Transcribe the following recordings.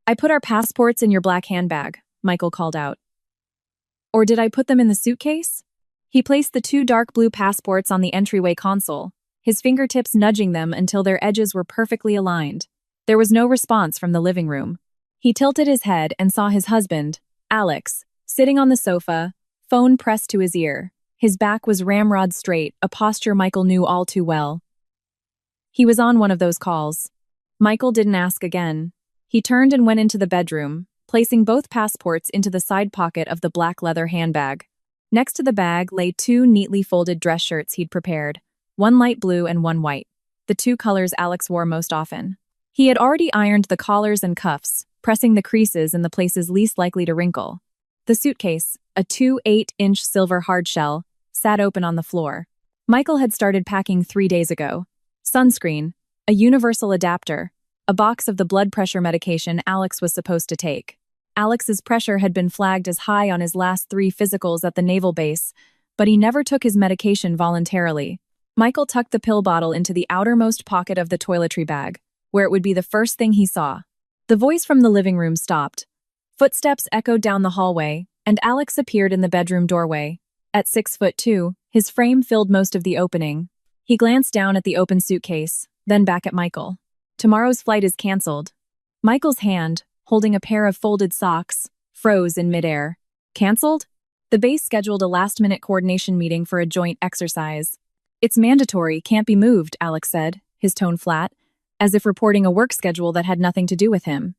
I put our passports in your black handbag, Michael called out. Or did I put them in the suitcase? He placed the two dark blue passports on the entryway console, his fingertips nudging them until their edges were perfectly aligned. There was no response from the living room. He tilted his head and saw his husband, Alex, sitting on the sofa, phone pressed to his ear. His back was ramrod straight, a posture Michael knew all too well. He was on one of those calls. Michael didn't ask again. He turned and went into the bedroom, placing both passports into the side pocket of the black leather handbag. Next to the bag lay two neatly folded dress shirts he'd prepared, one light blue and one white, the two colors Alex wore most often. He had already ironed the collars and cuffs, pressing the creases in the places least likely to wrinkle. The suitcase, a 2.8-inch silver hardshell, sat open on the floor. Michael had started packing 3 days ago. Sunscreen, a universal adapter, a box of the blood pressure medication Alex was supposed to take. Alex's pressure had been flagged as high on his last 3 physicals at the naval base, but he never took his medication voluntarily. Michael tucked the pill bottle into the outermost pocket of the toiletry bag, where it would be the first thing he saw. The voice from the living room stopped. Footsteps echoed down the hallway, and Alex appeared in the bedroom doorway. At 6'2", his frame filled most of the opening. He glanced down at the open suitcase, then back at Michael. Tomorrow's flight is canceled. Michael's hand, holding a pair of folded socks, froze in midair. Canceled? The base scheduled a last-minute coordination meeting for a joint exercise. It's mandatory, can't be moved, Alex said, his tone flat, as if reporting a work schedule that had nothing to do with him.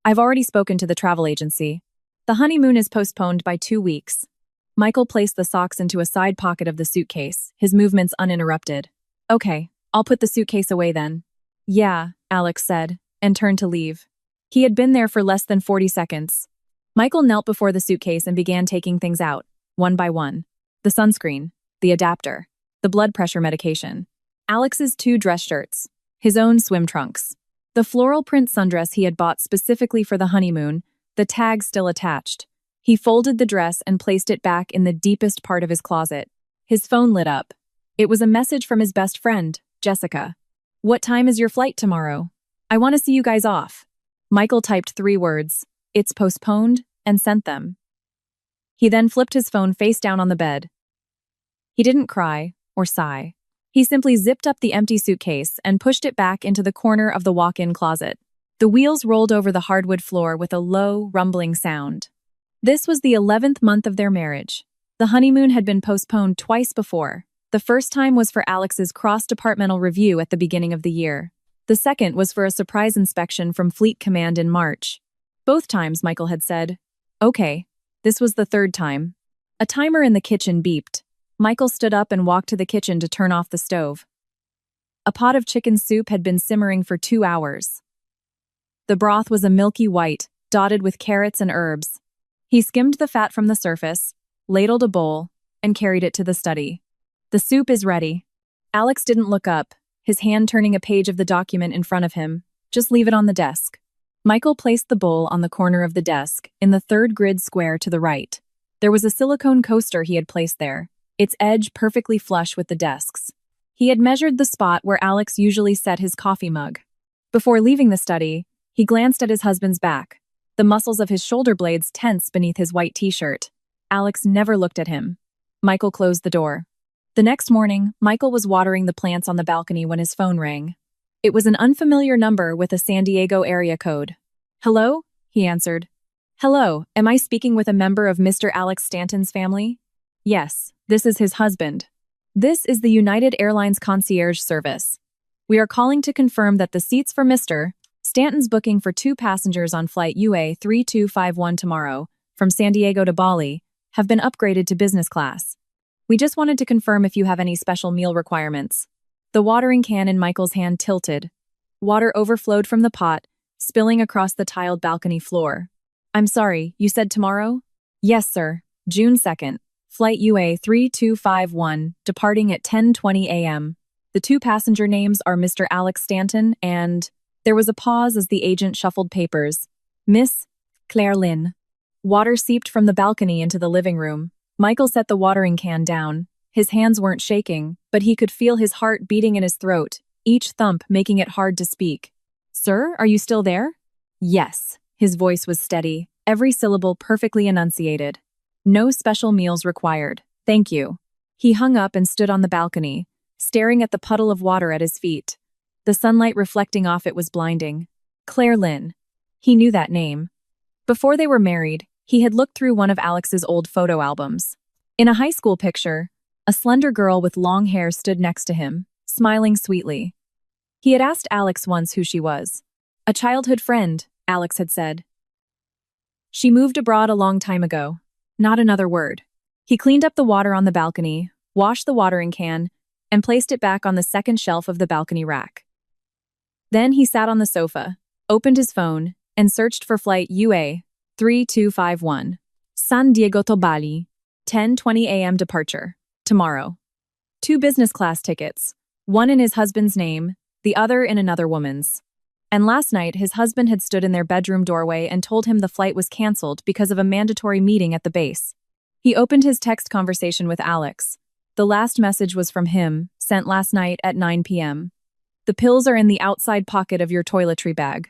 I've already spoken to the travel agency. The honeymoon is postponed by 2 weeks. Michael placed the socks into a side pocket of the suitcase, his movements uninterrupted. Okay, I'll put the suitcase away then. Yeah, Alex said, and turned to leave. He had been there for less than 40 seconds. Michael knelt before the suitcase and began taking things out, one by one. The sunscreen, the adapter, the blood pressure medication, Alex's 2 dress shirts, his own swim trunks, the floral print sundress he had bought specifically for the honeymoon, the tag still attached. He folded the dress and placed it back in the deepest part of his closet. His phone lit up. It was a message from his best friend, Jessica. What time is your flight tomorrow? I want to see you guys off. Michael typed 3 words, it's postponed, and sent them. He then flipped his phone face down on the bed. He didn't cry or sigh. He simply zipped up the empty suitcase and pushed it back into the corner of the walk-in closet. The wheels rolled over the hardwood floor with a low, rumbling sound. This was the 11th month of their marriage. The honeymoon had been postponed twice before. The first time was for Alex's cross-departmental review at the beginning of the year. The second was for a surprise inspection from Fleet Command in March. Both times, Michael had said, okay. This was the third time. A timer in the kitchen beeped. Michael stood up and walked to the kitchen to turn off the stove. A pot of chicken soup had been simmering for 2 hours. The broth was a milky white, dotted with carrots and herbs. He skimmed the fat from the surface, ladled a bowl, and carried it to the study. The soup is ready. Alex didn't look up, his hand turning a page of the document in front of him. Just leave it on the desk. Michael placed the bowl on the corner of the desk, in the 3rd grid square to the right. There was a silicone coaster he had placed there, its edge perfectly flush with the desk's. He had measured the spot where Alex usually set his coffee mug. Before leaving the study, he glanced at his husband's back. The muscles of his shoulder blades tense beneath his white t-shirt. Alex never looked at him. Michael closed the door. The next morning, Michael was watering the plants on the balcony when his phone rang. It was an unfamiliar number with a San Diego area code. Hello? He answered. Hello, am I speaking with a member of Mr. Alex Stanton's family? Yes, this is his husband. This is the United Airlines concierge service. We are calling to confirm that the seats for Mr. Stanton's booking for 2 passengers on flight UA 3251 tomorrow, from San Diego to Bali, have been upgraded to business class. We just wanted to confirm if you have any special meal requirements. The watering can in Michael's hand tilted. Water overflowed from the pot, spilling across the tiled balcony floor. I'm sorry, you said tomorrow? Yes, sir. June 2nd. Flight UA 3251, departing at 10:20 a.m. The 2 passenger names are Mr. Alex Stanton and... There was a pause as the agent shuffled papers. Miss Claire Lynn. Water seeped from the balcony into the living room. Michael set the watering can down. His hands weren't shaking, but he could feel his heart beating in his throat, each thump making it hard to speak. Sir, are you still there? Yes. His voice was steady, every syllable perfectly enunciated. No special meals required. Thank you. He hung up and stood on the balcony, staring at the puddle of water at his feet. The sunlight reflecting off it was blinding. Claire Lynn. He knew that name. Before they were married, he had looked through one of Alex's old photo albums. In a high school picture, a slender girl with long hair stood next to him, smiling sweetly. He had asked Alex once who she was. A childhood friend, Alex had said. She moved abroad a long time ago. Not another word. He cleaned up the water on the balcony, washed the watering can, and placed it back on the second shelf of the balcony rack. Then he sat on the sofa, opened his phone, and searched for flight UA 3251. San Diego to Bali, 10:20 a.m. departure. Tomorrow. 2 business class tickets, one in his husband's name, the other in another woman's. And last night, his husband had stood in their bedroom doorway and told him the flight was canceled because of a mandatory meeting at the base. He opened his text conversation with Alex. The last message was from him, sent last night at 9 p.m. The pills are in the outside pocket of your toiletry bag.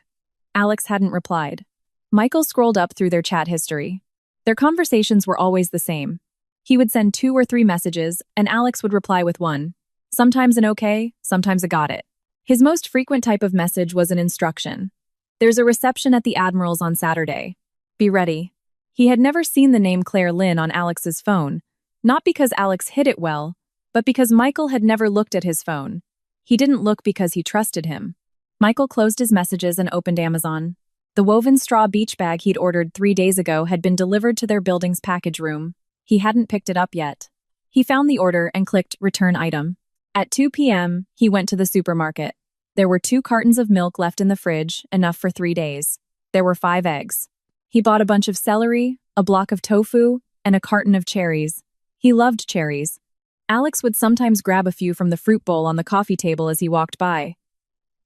Alex hadn't replied. Michael scrolled up through their chat history. Their conversations were always the same. He would send 2 or 3 messages, and Alex would reply with one. Sometimes an okay, sometimes a got it. His most frequent type of message was an instruction. There's a reception at the Admiral's on Saturday. Be ready. He had never seen the name Claire Lynn on Alex's phone, not because Alex hid it well, but because Michael had never looked at his phone. He didn't look because he trusted him. Michael closed his messages and opened Amazon. The woven straw beach bag he'd ordered 3 days ago had been delivered to their building's package room. He hadn't picked it up yet. He found the order and clicked Return Item. At 2 p.m., he went to the supermarket. There were 2 cartons of milk left in the fridge, enough for 3 days. There were 5 eggs. He bought a bunch of celery, a block of tofu, and a carton of cherries. He loved cherries. Alex would sometimes grab a few from the fruit bowl on the coffee table as he walked by.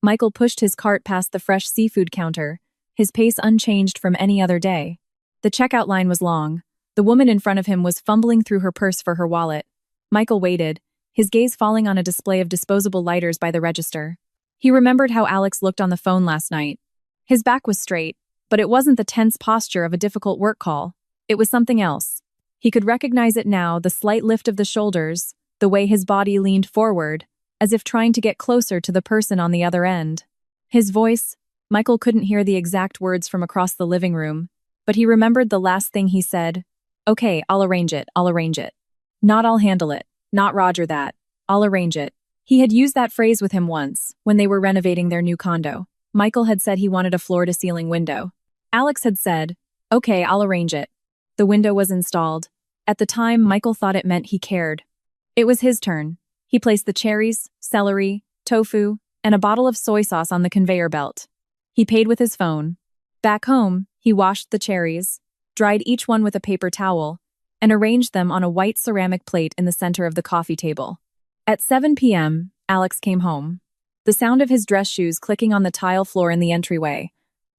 Michael pushed his cart past the fresh seafood counter, his pace unchanged from any other day. The checkout line was long. The woman in front of him was fumbling through her purse for her wallet. Michael waited, his gaze falling on a display of disposable lighters by the register. He remembered how Alex looked on the phone last night. His back was straight, but it wasn't the tense posture of a difficult work call. It was something else. He could recognize it now, the slight lift of the shoulders, the way his body leaned forward, as if trying to get closer to the person on the other end. His voice, Michael couldn't hear the exact words from across the living room, but he remembered the last thing he said. Okay, I'll arrange it. Not I'll handle it. Not Roger that. I'll arrange it. He had used that phrase with him once, when they were renovating their new condo. Michael had said he wanted a floor-to-ceiling window. Alex had said, okay, I'll arrange it. The window was installed. At the time, Michael thought it meant he cared. It was his turn. He placed the cherries, celery, tofu, and a bottle of soy sauce on the conveyor belt. He paid with his phone. Back home, he washed the cherries, dried each one with a paper towel, and arranged them on a white ceramic plate in the center of the coffee table. At 7 p.m., Alex came home. The sound of his dress shoes clicking on the tile floor in the entryway.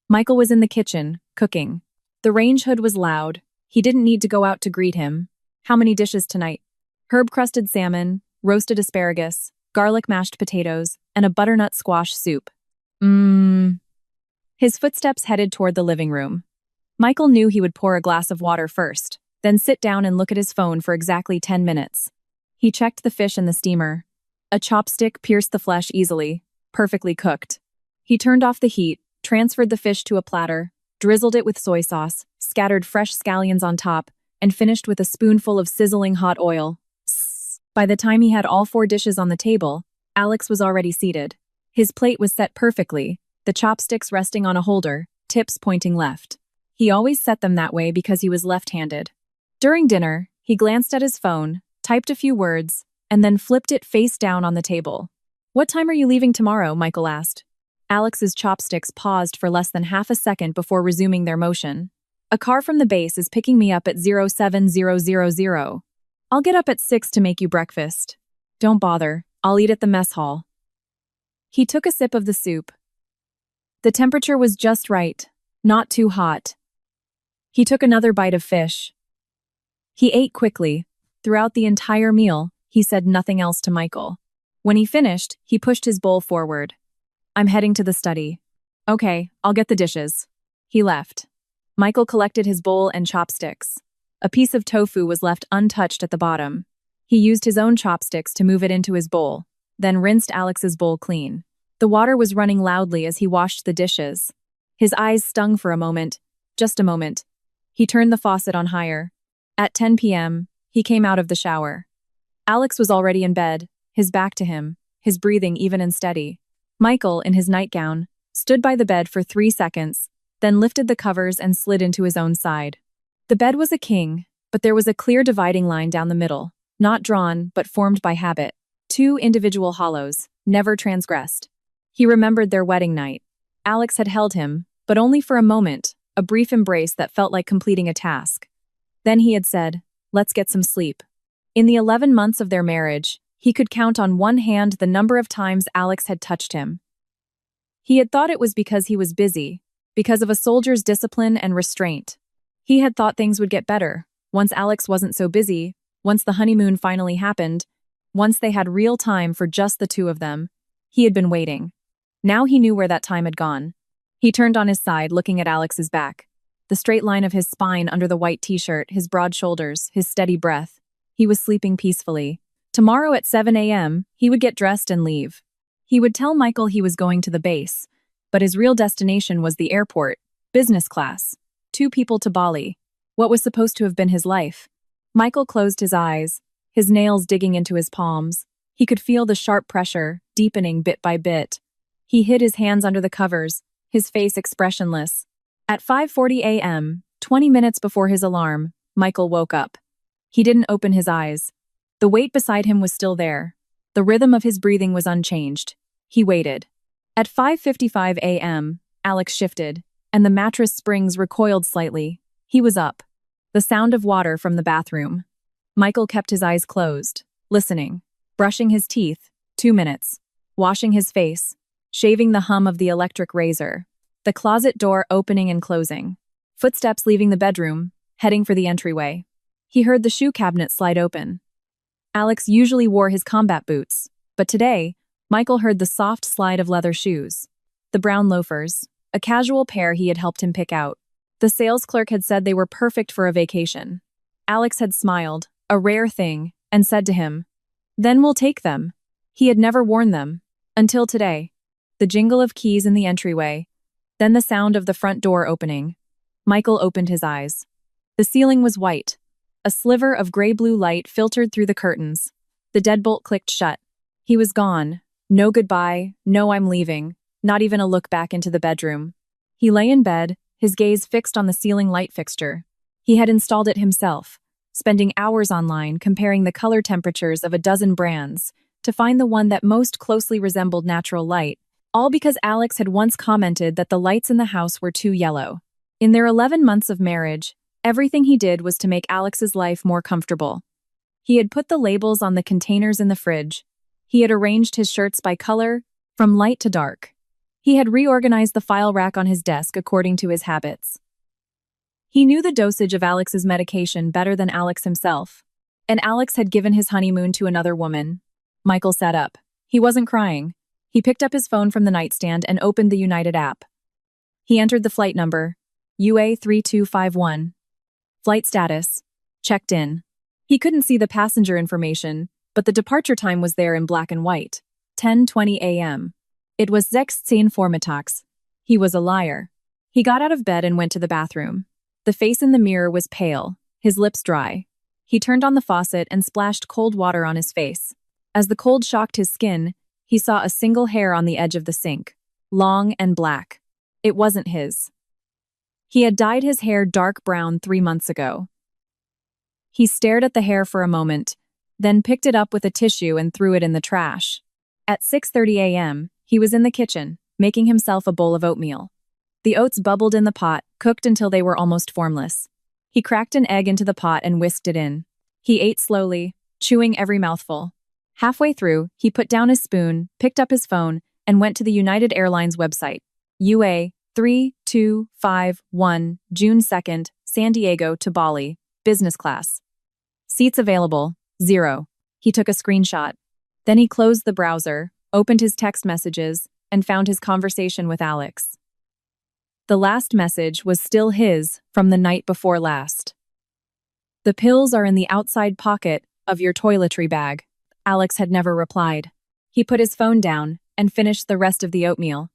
Michael was in the kitchen, cooking. The range hood was loud. He didn't need to go out to greet him. How many dishes tonight? Herb-crusted salmon, roasted asparagus, garlic mashed potatoes, and a butternut squash soup. His footsteps headed toward the living room. Michael knew he would pour a glass of water first, then sit down and look at his phone for exactly 10 minutes. He checked the fish in the steamer. A chopstick pierced the flesh easily, perfectly cooked. He turned off the heat, transferred the fish to a platter, drizzled it with soy sauce, scattered fresh scallions on top, and finished with a spoonful of sizzling hot oil. By the time he had all 4 dishes on the table, Alex was already seated. His plate was set perfectly, the chopsticks resting on a holder, tips pointing left. He always set them that way because he was left-handed. During dinner, he glanced at his phone, typed a few words, and then flipped it face down on the table. What time are you leaving tomorrow? Michael asked. Alex's chopsticks paused for less than half a second before resuming their motion. A car from the base is picking me up at 07000. I'll get up at 6 to make you breakfast. Don't bother, I'll eat at the mess hall. He took a sip of the soup. The temperature was just right, not too hot. He took another bite of fish. He ate quickly. Throughout the entire meal, he said nothing else to Michael. When he finished, he pushed his bowl forward. I'm heading to the study. Okay, I'll get the dishes. He left. Michael collected his bowl and chopsticks. A piece of tofu was left untouched at the bottom. He used his own chopsticks to move it into his bowl, then rinsed Alex's bowl clean. The water was running loudly as he washed the dishes. His eyes stung for a moment. Just a moment. He turned the faucet on higher. At 10 p.m., he came out of the shower. Alex was already in bed, his back to him, his breathing even and steady. Michael, in his nightgown, stood by the bed for 3 seconds, then lifted the covers and slid into his own side. The bed was a king, but there was a clear dividing line down the middle, not drawn but formed by habit. 2 individual hollows, never transgressed. He remembered their wedding night. Alex had held him, but only for a moment, a brief embrace that felt like completing a task. Then he had said, "Let's get some sleep." In the 11 months of their marriage, he could count on one hand the number of times Alex had touched him. He had thought it was because he was busy, because of a soldier's discipline and restraint. He had thought things would get better, once Alex wasn't so busy, once the honeymoon finally happened, once they had real time for just the two of them. He had been waiting. Now he knew where that time had gone. He turned on his side, looking at Alex's back. The straight line of his spine under the white t-shirt, his broad shoulders, his steady breath. He was sleeping peacefully. Tomorrow at 7 a.m., he would get dressed and leave. He would tell Michael he was going to the base, but his real destination was the airport, business class. 2 people to Bali. What was supposed to have been his life? Michael closed his eyes, his nails digging into his palms. He could feel the sharp pressure, deepening bit by bit. He hid his hands under the covers, his face expressionless. At 5:40 a.m., 20 minutes before his alarm, Michael woke up. He didn't open his eyes. The weight beside him was still there. The rhythm of his breathing was unchanged. He waited. At 5:55 a.m., Alex shifted, and the mattress springs recoiled slightly. He was up. The sound of water from the bathroom. Michael kept his eyes closed, listening, brushing his teeth, 2 minutes, washing his face, shaving the hum of the electric razor, the closet door opening and closing, footsteps leaving the bedroom, heading for the entryway. He heard the shoe cabinet slide open. Alex usually wore his combat boots, but today, Michael heard the soft slide of leather shoes. The brown loafers, a casual pair he had helped him pick out. The sales clerk had said they were perfect for a vacation. Alex had smiled, a rare thing, and said to him, "Then we'll take them." He had never worn them, until today. The jingle of keys in the entryway, then the sound of the front door opening. Michael opened his eyes. The ceiling was white. A sliver of gray-blue light filtered through the curtains. The deadbolt clicked shut. He was gone. No goodbye, no I'm leaving, not even a look back into the bedroom. He lay in bed, his gaze fixed on the ceiling light fixture. He had installed it himself, spending hours online comparing the color temperatures of a dozen brands to find the one that most closely resembled natural light, all because Alex had once commented that the lights in the house were too yellow. In their 11 months of marriage, everything he did was to make Alex's life more comfortable. He had put the labels on the containers in the fridge. He had arranged his shirts by color, from light to dark. He had reorganized the file rack on his desk according to his habits. He knew the dosage of Alex's medication better than Alex himself, and Alex had given his honeymoon to another woman. Michael sat up. He wasn't crying. He picked up his phone from the nightstand and opened the United app. He entered the flight number, UA3251. Flight status, checked in. He couldn't see the passenger information, but the departure time was there in black and white, 10:20 a.m. It was 16 vormittags. He was a liar. He got out of bed and went to the bathroom. The face in the mirror was pale, his lips dry. He turned on the faucet and splashed cold water on his face. As the cold shocked his skin, he saw a single hair on the edge of the sink, long and black. It wasn't his. He had dyed his hair dark brown 3 months ago. He stared at the hair for a moment, then picked it up with a tissue and threw it in the trash. At 6:30 a.m., he was in the kitchen, making himself a bowl of oatmeal. The oats bubbled in the pot, cooked until they were almost formless. He cracked an egg into the pot and whisked it in. He ate slowly, chewing every mouthful. Halfway through, he put down his spoon, picked up his phone, and went to the United Airlines website. UA3251, June 2nd, San Diego to Bali, business class. Seats available, 0. He took a screenshot. Then he closed the browser, opened his text messages, and found his conversation with Alex. The last message was still his from the night before last. The pills are in the outside pocket of your toiletry bag. Alex had never replied. He put his phone down and finished the rest of the oatmeal.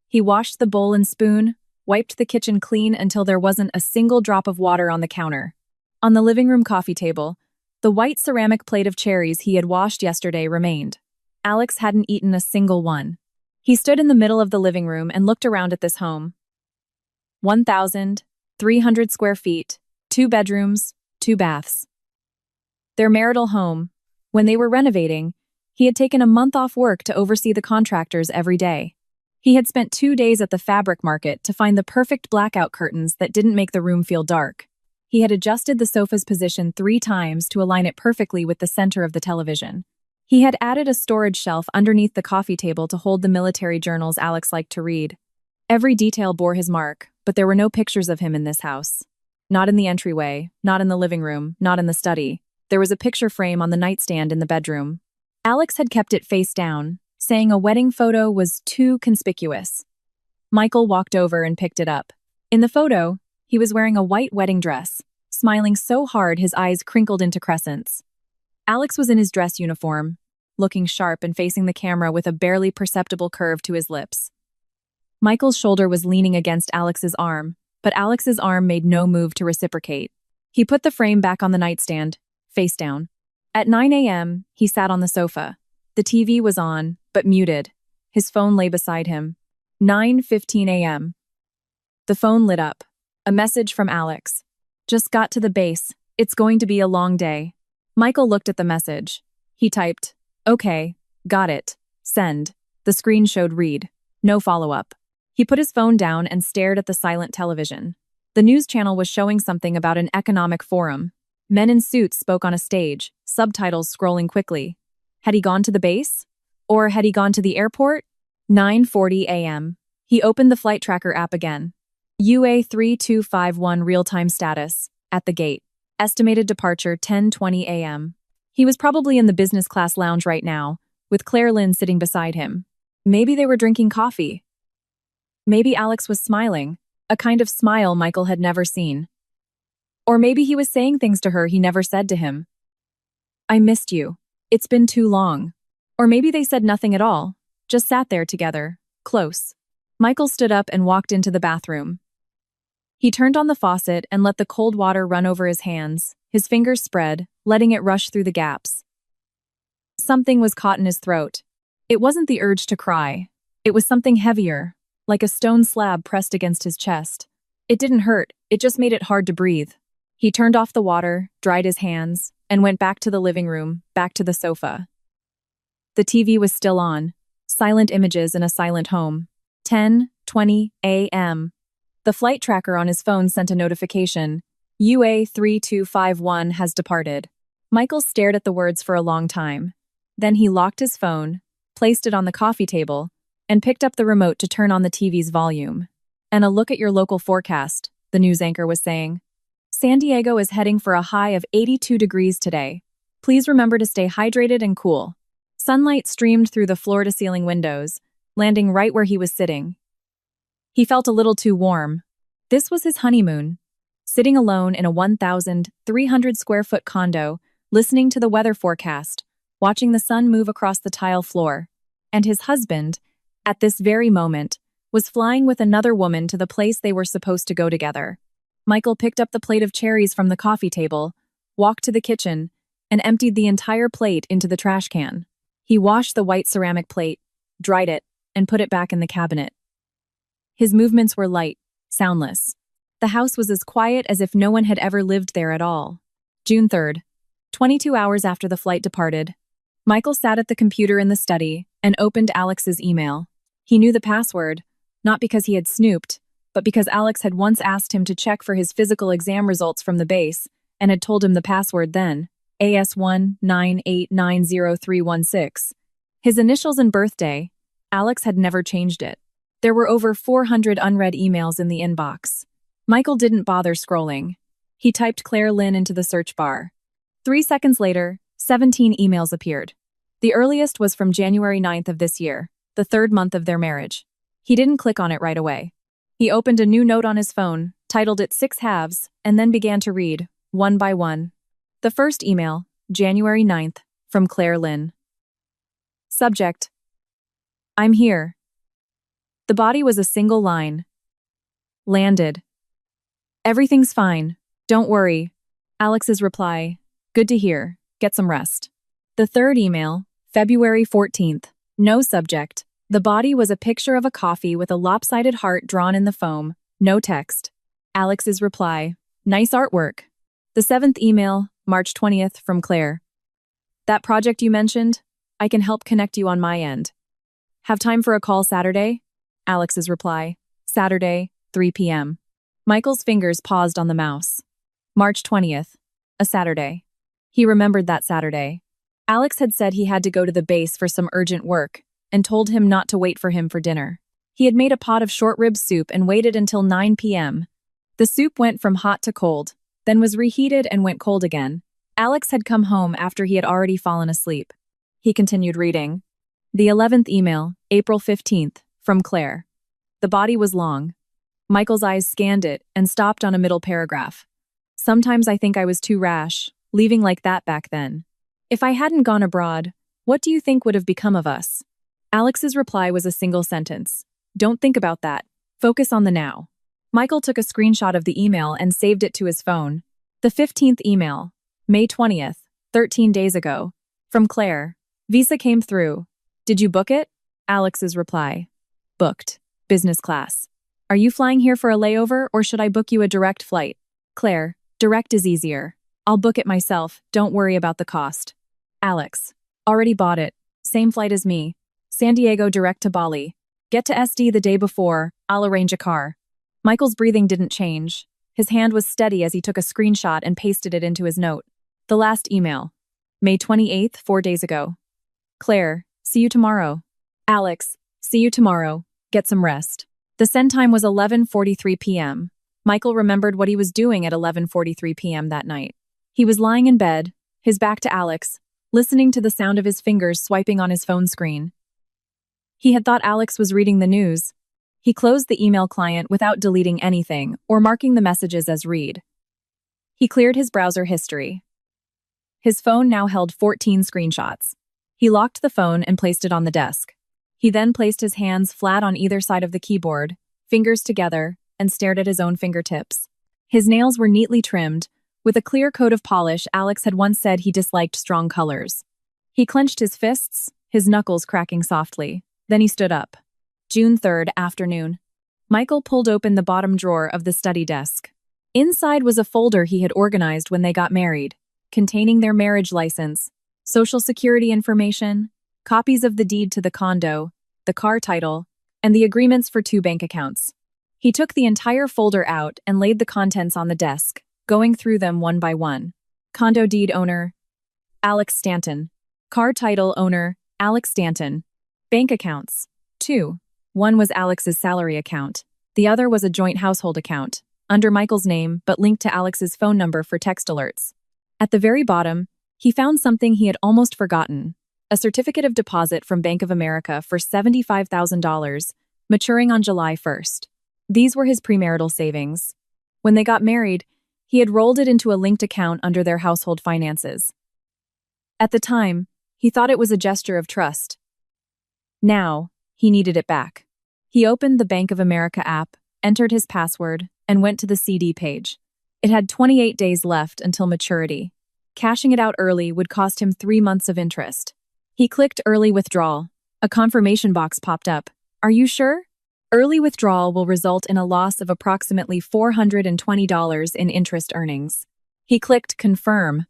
He washed the bowl and spoon, wiped the kitchen clean until there wasn't a single drop of water on the counter. On the living room coffee table, the white ceramic plate of cherries he had washed yesterday remained. Alex hadn't eaten a single one. He stood in the middle of the living room and looked around at this home. 1,300 square feet, 2 bedrooms, 2 baths. Their marital home. When they were renovating, he had taken a month off work to oversee the contractors every day. He had spent 2 days at the fabric market to find the perfect blackout curtains that didn't make the room feel dark. He had adjusted the sofa's position 3 times to align it perfectly with the center of the television. He had added a storage shelf underneath the coffee table to hold the military journals Alex liked to read. Every detail bore his mark, but there were no pictures of him in this house. Not in the entryway, not in the living room, not in the study. There was a picture frame on the nightstand in the bedroom. Alex had kept it face down, saying a wedding photo was too conspicuous. Michael walked over and picked it up. In the photo, he was wearing a white wedding dress, smiling so hard his eyes crinkled into crescents. Alex was in his dress uniform, looking sharp and facing the camera with a barely perceptible curve to his lips. Michael's shoulder was leaning against Alex's arm, but Alex's arm made no move to reciprocate. He put the frame back on the nightstand, face down. At 9 a.m., he sat on the sofa. The TV was on, but muted. His phone lay beside him. 9:15 a.m. The phone lit up. A message from Alex. Just got to the base. It's going to be a long day. Michael looked at the message. He typed, "Okay, got it. Send." The screen showed read. No follow-up. He put his phone down and stared at the silent television. The news channel was showing something about an economic forum. Men in suits spoke on a stage, subtitles scrolling quickly. Had he gone to the base? Or had he gone to the airport? 9:40 a.m. He opened the flight tracker app again. UA 3251 real-time status. At the gate. Estimated departure 10:20 a.m. He was probably in the business class lounge right now, with Claire Lynn sitting beside him. Maybe they were drinking coffee. Maybe Alex was smiling, a kind of smile Michael had never seen. Or maybe he was saying things to her he never said to him. "I missed you. It's been too long." Or maybe they said nothing at all, just sat there together, close. Michael stood up and walked into the bathroom. He turned on the faucet and let the cold water run over his hands, his fingers spread, letting it rush through the gaps. Something was caught in his throat. It wasn't the urge to cry. It was something heavier, like a stone slab pressed against his chest. It didn't hurt, it just made it hard to breathe. He turned off the water, dried his hands, and went back to the living room, back to the sofa. The TV was still on. Silent images in a silent home. 10:20 a.m. The flight tracker on his phone sent a notification. UA 3251 has departed. Michael stared at the words for a long time. Then he locked his phone, placed it on the coffee table, and picked up the remote to turn on the TV's volume. "And a look at your local forecast," the news anchor was saying. "San Diego is heading for a high of 82 degrees today. Please remember to stay hydrated and cool." Sunlight streamed through the floor-to-ceiling windows, landing right where he was sitting. He felt a little too warm. This was his honeymoon. Sitting alone in a 1,300 square foot condo, listening to the weather forecast, watching the sun move across the tile floor. And his husband, at this very moment, was flying with another woman to the place they were supposed to go together. Michael picked up the plate of cherries from the coffee table, walked to the kitchen, and emptied the entire plate into the trash can. He washed the white ceramic plate, dried it, and put it back in the cabinet. His movements were light, soundless. The house was as quiet as if no one had ever lived there at all. June 3rd, 22 hours after the flight departed, Michael sat at the computer in the study and opened Alex's email. He knew the password, not because he had snooped, but because Alex had once asked him to check for his physical exam results from the base and had told him the password then, AS198903116. His initials and birthday, Alex had never changed it. There were over 400 unread emails in the inbox. Michael didn't bother scrolling. He typed Claire Lynn into the search bar. 3 seconds later, 17 emails appeared. The earliest was from January 9th of this year, the 3rd month of their marriage. He didn't click on it right away. He opened a new note on his phone, titled it 6 halves, and then began to read, one by one. The first email, January 9th, from Claire Lynn. Subject: I'm here. The body was a single line. Landed. Everything's fine. Don't worry. Alex's reply: good to hear. Get some rest. The third email, February 14th. No subject. The body was a picture of a coffee with a lopsided heart drawn in the foam. No text. Alex's reply: nice artwork. The seventh email, March 20th, from Claire. That project you mentioned? I can help connect you on my end. Have time for a call Saturday? Alex's reply: Saturday, 3 p.m. Michael's fingers paused on the mouse. March 20th, a Saturday. He remembered that Saturday. Alex had said he had to go to the base for some urgent work and told him not to wait for him for dinner. He had made a pot of short rib soup and waited until 9 p.m. The soup went from hot to cold, then was reheated and went cold again. Alex had come home after he had already fallen asleep. He continued reading. The 11th email, April 15th, from Claire. The body was long. Michael's eyes scanned it and stopped on a middle paragraph. Sometimes I think I was too rash, leaving like that back then. If I hadn't gone abroad, what do you think would have become of us? Alex's reply was a single sentence. Don't think about that. Focus on the now. Michael took a screenshot of the email and saved it to his phone. The 15th email, May 20th, 13 days ago, from Claire. Visa came through. Did you book it? Alex's reply: booked. Business class. Are you flying here for a layover or should I book you a direct flight? Claire: direct is easier. I'll book it myself, don't worry about the cost. Alex: already bought it. Same flight as me. San Diego direct to Bali. Get to SD the day before, I'll arrange a car. Michael's breathing didn't change. His hand was steady as he took a screenshot and pasted it into his note. The last email. May 28th, 4 days ago. Claire: see you tomorrow. Alex: see you tomorrow. Get some rest. The send time was 11:43 p.m. Michael remembered what he was doing at 11:43 p.m. that night. He was lying in bed, his back to Alex, listening to the sound of his fingers swiping on his phone screen. He had thought Alex was reading the news. He closed the email client without deleting anything or marking the messages as read. He cleared his browser history. His phone now held 14 screenshots. He locked the phone and placed it on the desk. He then placed his hands flat on either side of the keyboard, fingers together, and stared at his own fingertips. His nails were neatly trimmed. With a clear coat of polish, Alex had once said he disliked strong colors. He clenched his fists, his knuckles cracking softly. Then he stood up. June 3rd, afternoon. Michael pulled open the bottom drawer of the study desk. Inside was a folder he had organized when they got married, containing their marriage license, social security information, copies of the deed to the condo, the car title, and the agreements for 2 bank accounts. He took the entire folder out and laid the contents on the desk, going through them one by one. Condo deed owner, Alex Stanton. Car title owner, Alex Stanton. Bank accounts, 2. One was Alex's salary account. The other was a joint household account, under Michael's name but linked to Alex's phone number for text alerts. At the very bottom, he found something he had almost forgotten: a certificate of deposit from Bank of America for $75,000, maturing on July 1st. These were his premarital savings. When they got married, he had rolled it into a linked account under their household finances. At the time, he thought it was a gesture of trust. Now, he needed it back. He opened the Bank of America app, entered his password, and went to the CD page. It had 28 days left until maturity. Cashing it out early would cost him 3 months of interest. He clicked Early Withdrawal. A confirmation box popped up. Are you sure? Early withdrawal will result in a loss of approximately $420 in interest earnings. He clicked Confirm.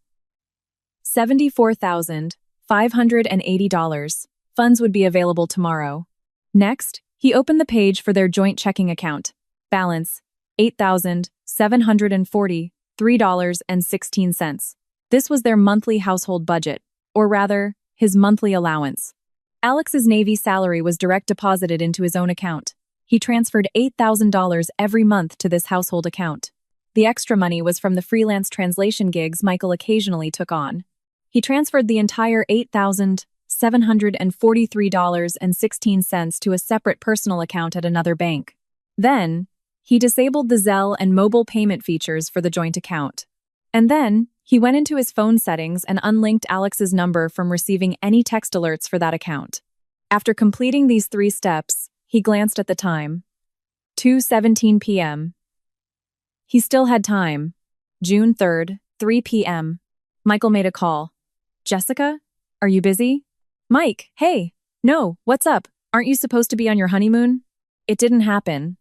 $74,580. Funds would be available tomorrow. Next, he opened the page for their joint checking account. Balance: $8,743.16. This was their monthly household budget, or rather, his monthly allowance. Alex's Navy salary was direct deposited into his own account. He transferred $8,000 every month to this household account. The extra money was from the freelance translation gigs Michael occasionally took on. He transferred the entire $8,743.16 to a separate personal account at another bank. Then, He disabled the Zelle and mobile payment features for the joint account. And then, he went into his phone settings and unlinked Alex's number from receiving any text alerts for that account. After completing these 3 steps, he glanced at the time. 2:17 p.m. He still had time. June 3rd, 3 p.m. Michael made a call. Jessica? Are you busy? Mike, hey. No, what's up? Aren't you supposed to be on your honeymoon? It didn't happen.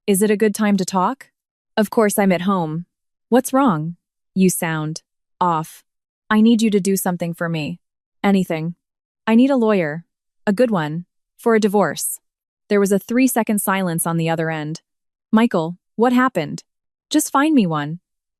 Is it a good time to talk? Of course I'm at home. What's wrong? You sound off. I need you to do something for me. Anything. I need a lawyer. A good one. For a divorce. There was a 3-second silence on the other end. Michael, what happened? Just find me one.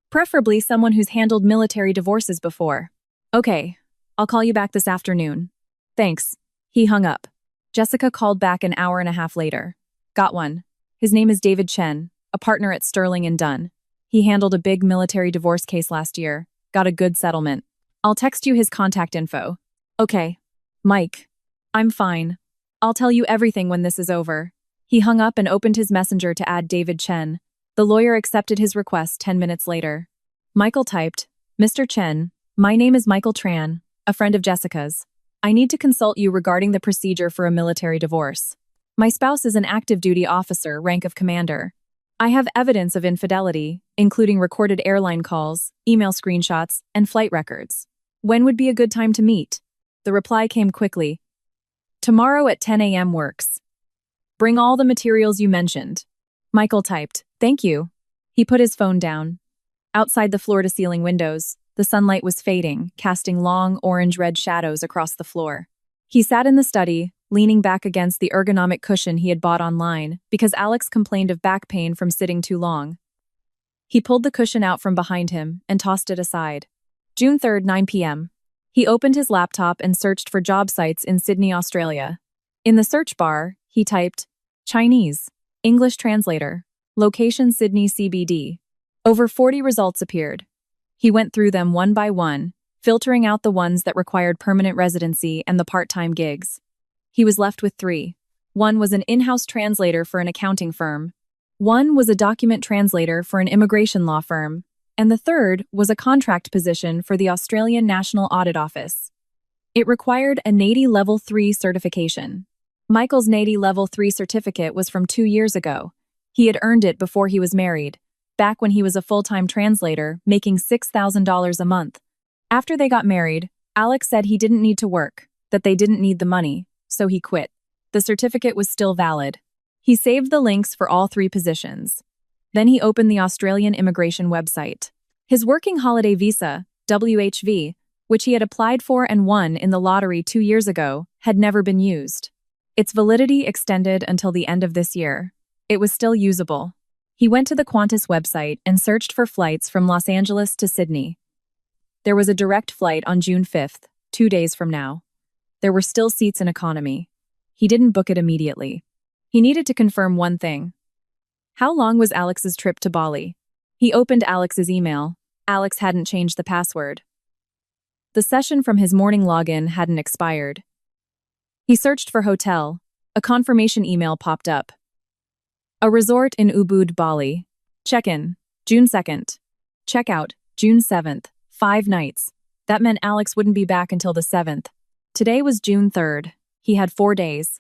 Preferably someone who's handled military divorces before. Okay, I'll call you back this afternoon. Thanks. He hung up. Jessica called back an hour and a half later. Got one. His name is David Chen, a partner at Sterling and Dunn. He handled a big military divorce case last year. Got a good settlement. I'll text you his contact info. Okay. Mike. I'm fine. I'll tell you everything when this is over. He hung up and opened his messenger to add David Chen. The lawyer accepted his request 10 minutes later. Michael typed, Mr. Chen, my name is Michael Tran, a friend of Jessica's. I need to consult you regarding the procedure for a military divorce. My spouse is an active duty officer, rank of commander. I have evidence of infidelity, including recorded airline calls, email screenshots, and flight records. When would be a good time to meet? The reply came quickly. Tomorrow at 10 a.m. works. Bring all the materials you mentioned. Michael typed, thank you. He put his phone down. Outside the floor-to-ceiling windows, the sunlight was fading, casting long orange-red shadows across the floor. He sat in the study, leaning back against the ergonomic cushion he had bought online because Alex complained of back pain from sitting too long. He pulled the cushion out from behind him and tossed it aside. June 3rd, 9 p.m. He opened his laptop and searched for job sites in Sydney, Australia. In the search bar, he typed, Chinese, English translator, location Sydney CBD. Over 40 results appeared. He went through them one by one, filtering out the ones that required permanent residency and the part-time gigs. He was left with 3. One was an in-house translator for an accounting firm. One was a document translator for an immigration law firm. And the third was a contract position for the Australian National Audit Office. It required a NADI Level 3 certification. Michael's NADI Level 3 certificate was from 2 years ago. He had earned it before he was married, back when he was a full-time translator, making $6,000 a month. After they got married, Alex said he didn't need to work, that they didn't need the money, so he quit. The certificate was still valid. He saved the links for all 3 positions. Then he opened the Australian immigration website. His working holiday visa, WHV, which he had applied for and won in the lottery 2 years ago, had never been used. Its validity extended until the end of this year. It was still usable. He went to the Qantas website and searched for flights from Los Angeles to Sydney. There was a direct flight on June 5th, 2 days from now. There were still seats in economy. He didn't book it immediately. He needed to confirm one thing. How long was Alex's trip to Bali? He opened Alex's email. Alex hadn't changed the password. The session from his morning login hadn't expired. He searched for hotel. A confirmation email popped up. A resort in Ubud, Bali. Check-in, June 2nd. Check-out, June 7th. 5 nights. That meant Alex wouldn't be back until the 7th. Today was June 3rd. He had 4 days.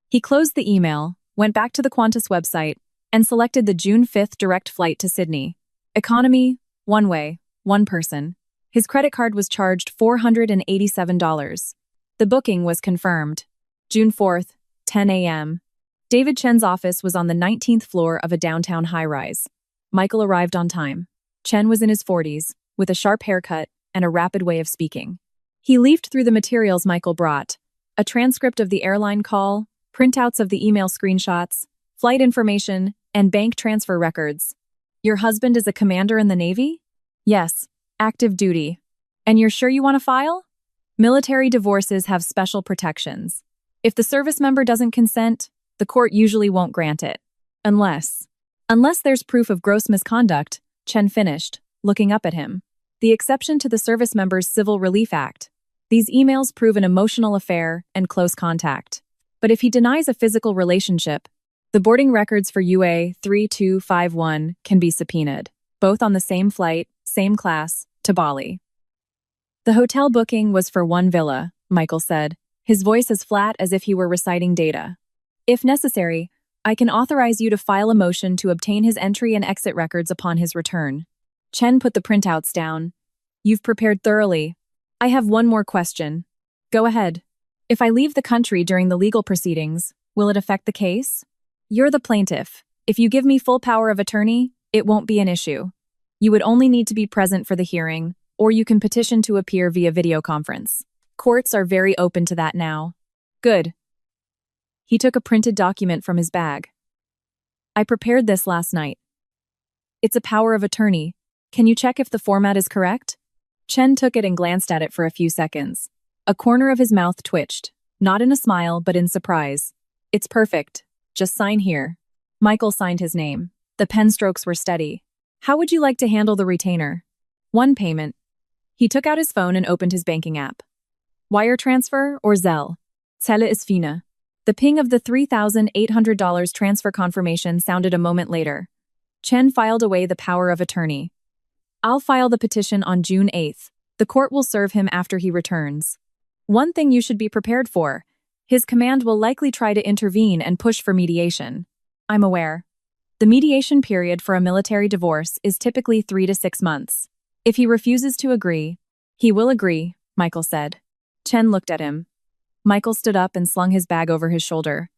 He closed the email, went back to the Qantas website, and selected the June 5th direct flight to Sydney. Economy, one way, one person. His credit card was charged $487. The booking was confirmed. June 4th, 10 a.m. David Chen's office was on the 19th floor of a downtown high-rise. Michael arrived on time. Chen was in his 40s, with a sharp haircut and a rapid way of speaking. He leafed through the materials Michael brought: a transcript of the airline call, printouts of the email screenshots, flight information, and bank transfer records. Your husband is a commander in the Navy? Yes, active duty. And you're sure you want to file? Military divorces have special protections. If the service member doesn't consent, the court usually won't grant it. Unless there's proof of gross misconduct, Chen finished, looking up at him. The exception to the Service Members Civil Relief Act. These emails prove an emotional affair and close contact. But if he denies a physical relationship, The boarding records for UA 3251 can be subpoenaed, both on the same flight, same class, to Bali. The hotel booking was for one villa, Michael said, his voice as flat as if he were reciting data. If necessary, I can authorize you to file a motion to obtain his entry and exit records upon his return. Chen put the printouts down. You've prepared thoroughly. I have one more question. Go ahead. If I leave the country during the legal proceedings, will it affect the case? You're the plaintiff. If you give me full power of attorney, it won't be an issue. You would only need to be present for the hearing, or you can petition to appear via video conference. Courts are very open to that now. Good. He took a printed document from his bag. I prepared this last night. It's a power of attorney. Can you check if the format is correct? Chen took it and glanced at it for a few seconds. A corner of his mouth twitched, not in a smile but in surprise. It's perfect. Just sign here. Michael signed his name. The pen strokes were steady. How would you like to handle the retainer? One payment. He took out his phone and opened his banking app. Wire transfer or Zelle? Zelle is fine. The ping of the $3,800 transfer confirmation sounded a moment later. Chen filed away the power of attorney. I'll file the petition on June 8th. The court will serve him after he returns. One thing you should be prepared for. His command will likely try to intervene and push for mediation. I'm aware. The mediation period for a military divorce is typically 3 to 6 months. If he refuses to agree, he will agree, Michael said. Chen looked at him. Michael stood up and slung his bag over his shoulder.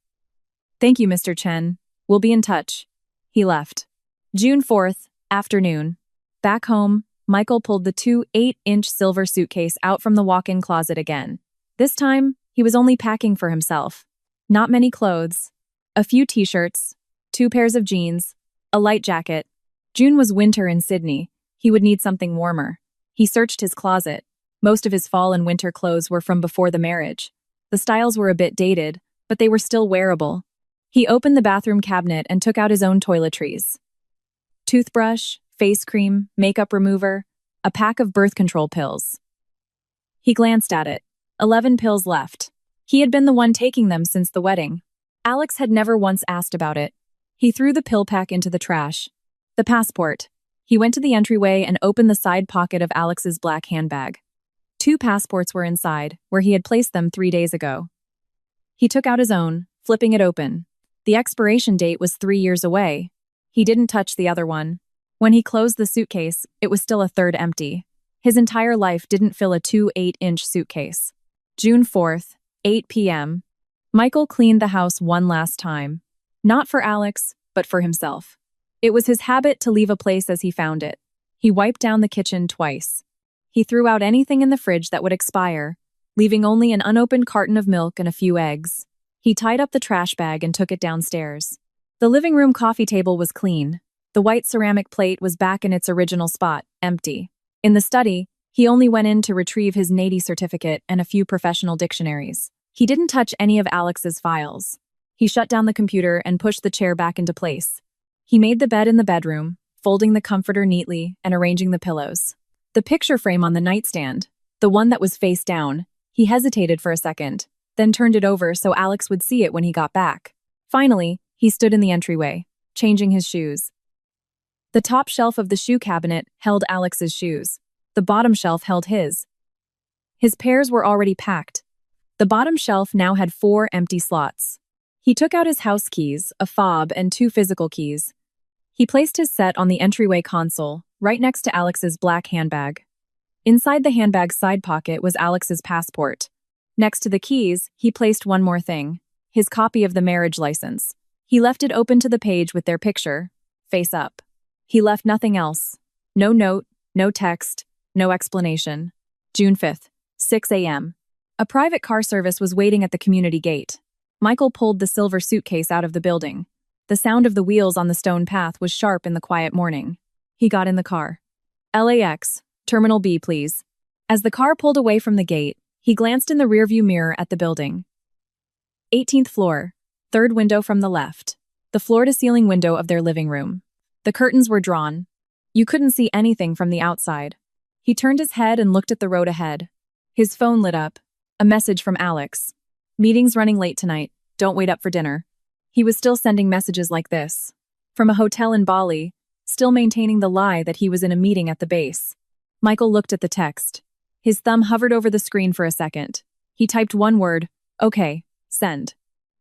Thank you, Mr. Chen. We'll be in touch. He left. June 4th, afternoon. Back home, Michael pulled the 2 8-inch silver suitcase out from the walk-in closet again. This time, he was only packing for himself. Not many clothes. A few t-shirts, 2 pairs of jeans, a light jacket. June was winter in Sydney. He would need something warmer. He searched his closet. Most of his fall and winter clothes were from before the marriage. The styles were a bit dated, but they were still wearable. He opened the bathroom cabinet and took out his own toiletries. Toothbrush, face cream, makeup remover, a pack of birth control pills. He glanced at it. 11 pills left. He had been the one taking them since the wedding. Alex had never once asked about it. He threw the pill pack into the trash. The passport. He went to the entryway and opened the side pocket of Alex's black handbag. 2 passports were inside, where he had placed them 3 days ago. He took out his own, flipping it open. The expiration date was 3 years away. He didn't touch the other one. When he closed the suitcase, it was still a third empty. His entire life didn't fill a 2 8-inch suitcase. June 4th, 8 p.m. Michael cleaned the house one last time. Not for Alex, but for himself. It was his habit to leave a place as he found it. He wiped down the kitchen twice. He threw out anything in the fridge that would expire, leaving only an unopened carton of milk and a few eggs. He tied up the trash bag and took it downstairs. The living room coffee table was clean. The white ceramic plate was back in its original spot, empty. In the study, he only went in to retrieve his NADI certificate and a few professional dictionaries. He didn't touch any of Alex's files. He shut down the computer and pushed the chair back into place. He made the bed in the bedroom, folding the comforter neatly and arranging the pillows. The picture frame on the nightstand, the one that was face down, he hesitated for a second, then turned it over so Alex would see it when he got back. Finally, he stood in the entryway, changing his shoes. The top shelf of the shoe cabinet held Alex's shoes. The bottom shelf held his. His pairs were already packed. The bottom shelf now had 4 empty slots. He took out his house keys, a fob, and 2 physical keys. He placed his set on the entryway console, right next to Alex's black handbag. Inside the handbag's side pocket was Alex's passport. Next to the keys, he placed one more thing, his copy of the marriage license. He left it open to the page with their picture, face up. He left nothing else. No note, no text, no explanation. June 5th, 6 a.m. A private car service was waiting at the community gate. Michael pulled the silver suitcase out of the building. The sound of the wheels on the stone path was sharp in the quiet morning. He got in the car. LAX, Terminal B, please. As the car pulled away from the gate, he glanced in the rearview mirror at the building. 18th floor, 3rd window from the left. The floor-to-ceiling window of their living room. The curtains were drawn. You couldn't see anything from the outside. He turned his head and looked at the road ahead. His phone lit up. A message from Alex. Meeting's running late tonight. Don't wait up for dinner. He was still sending messages like this. From a hotel in Bali, still maintaining the lie that he was in a meeting at the base. Michael looked at the text. His thumb hovered over the screen for a second. He typed one word, "Okay, send."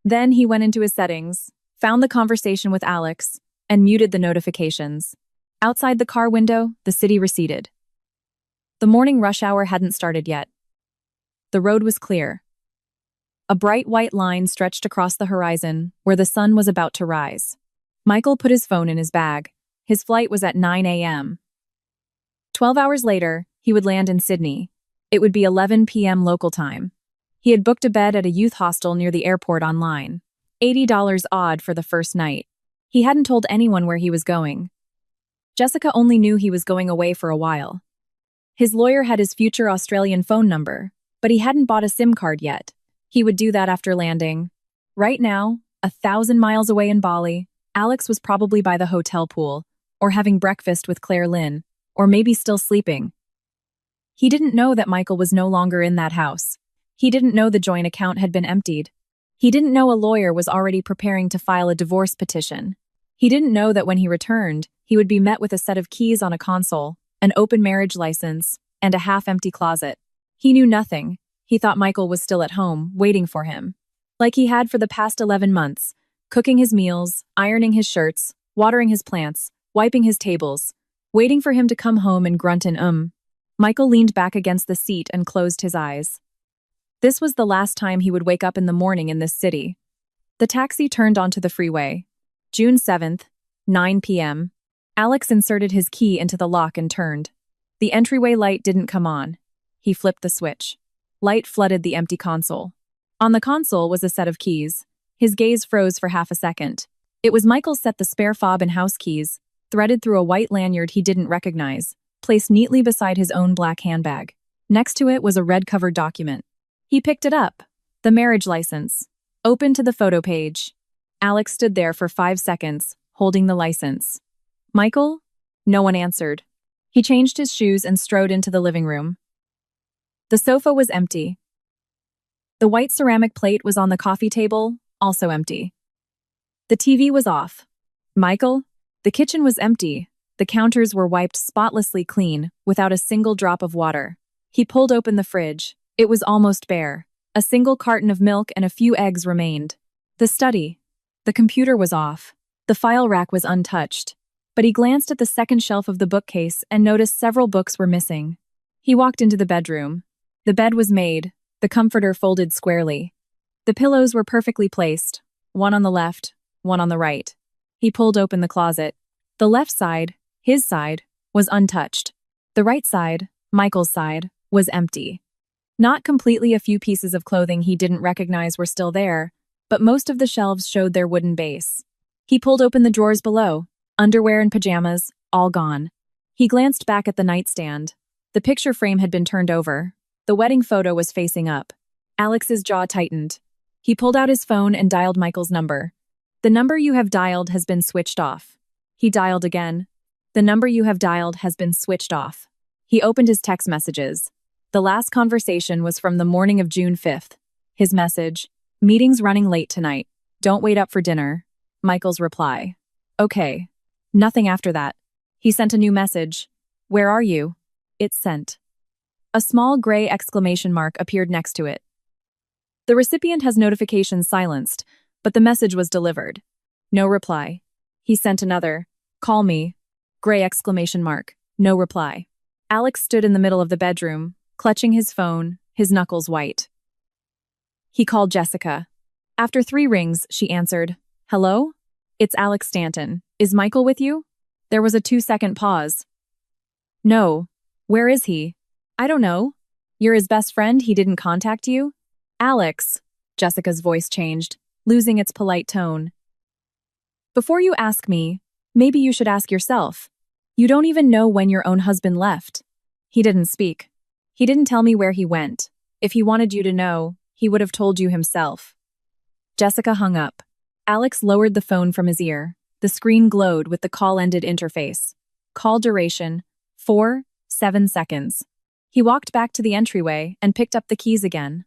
Then he went into his settings, found the conversation with Alex, and muted the notifications. Outside the car window, the city receded. The morning rush hour hadn't started yet. The road was clear. A bright white line stretched across the horizon, where the sun was about to rise. Michael put his phone in his bag. His flight was at 9 a.m. 12 hours later, he would land in Sydney. It would be 11 p.m. local time. He had booked a bed at a youth hostel near the airport online. $80 odd for the first night. He hadn't told anyone where he was going. Jessica only knew he was going away for a while. His lawyer had his future Australian phone number, but he hadn't bought a SIM card yet. He would do that after landing. Right now, 1,000 miles away in Bali, Alex was probably by the hotel pool, or having breakfast with Claire Lynn, or maybe still sleeping. He didn't know that Michael was no longer in that house. He didn't know the joint account had been emptied. He didn't know a lawyer was already preparing to file a divorce petition. He didn't know that when he returned, he would be met with a set of keys on a console, an open marriage license, and a half-empty closet. He knew nothing. He thought Michael was still at home, waiting for him. Like he had for the past 11 months, cooking his meals, ironing his shirts, watering his plants, wiping his tables, waiting for him to come home and grunt an Michael leaned back against the seat and closed his eyes. This was the last time he would wake up in the morning in this city. The taxi turned onto the freeway. June 7th, 9 p.m. Alex inserted his key into the lock and turned. The entryway light didn't come on. He flipped the switch. Light flooded the empty console. On the console was a set of keys. His gaze froze for half a second. It was Michael's set, the spare fob and house keys, threaded through a white lanyard he didn't recognize, placed neatly beside his own black handbag. Next to it was a red-covered document. He picked it up. The marriage license. Open to the photo page. Alex stood there for 5 seconds, holding the license. Michael? No one answered. He changed his shoes and strode into the living room. The sofa was empty. The white ceramic plate was on the coffee table, also empty. The TV was off. Michael? The kitchen was empty. The counters were wiped spotlessly clean, without a single drop of water. He pulled open the fridge. It was almost bare. A single carton of milk and a few eggs remained. The study. The computer was off. The file rack was untouched. But he glanced at the second shelf of the bookcase and noticed several books were missing. He walked into the bedroom. The bed was made, the comforter folded squarely. The pillows were perfectly placed, one on the left, one on the right. He pulled open the closet. The left side, his side, was untouched. The right side, Michael's side, was empty. Not completely. A few pieces of clothing he didn't recognize were still there, but most of the shelves showed their wooden base. He pulled open the drawers below. Underwear and pajamas, all gone. He glanced back at the nightstand. The picture frame had been turned over. The wedding photo was facing up. Alex's jaw tightened. He pulled out his phone and dialed Michael's number. The number you have dialed has been switched off. He dialed again. The number you have dialed has been switched off. He opened his text messages. The last conversation was from the morning of June 5th. His message, "Meeting's running late tonight. Don't wait up for dinner." Michael's reply, "Okay." Nothing after that. He sent a new message. "Where are you?" It's sent. A small gray exclamation mark appeared next to it. The recipient has notifications silenced, but the message was delivered. No reply. He sent another. "Call me." Gray exclamation mark. No reply. Alex stood in the middle of the bedroom, clutching his phone, his knuckles white. He called Jessica. After 3 rings, she answered. "Hello? It's Alex Stanton. Is Michael with you?" There was a 2-second pause. "No. Where is he?" "I don't know. You're his best friend, he didn't contact you?" "Alex." Jessica's voice changed, losing its polite tone. "Before you ask me, maybe you should ask yourself. You don't even know when your own husband left." He didn't speak. "He didn't tell me where he went. If he wanted you to know, he would have told you himself." Jessica hung up. Alex lowered the phone from his ear. The screen glowed with the call-ended interface. Call duration, 4-7 seconds. He walked back to the entryway and picked up the keys again.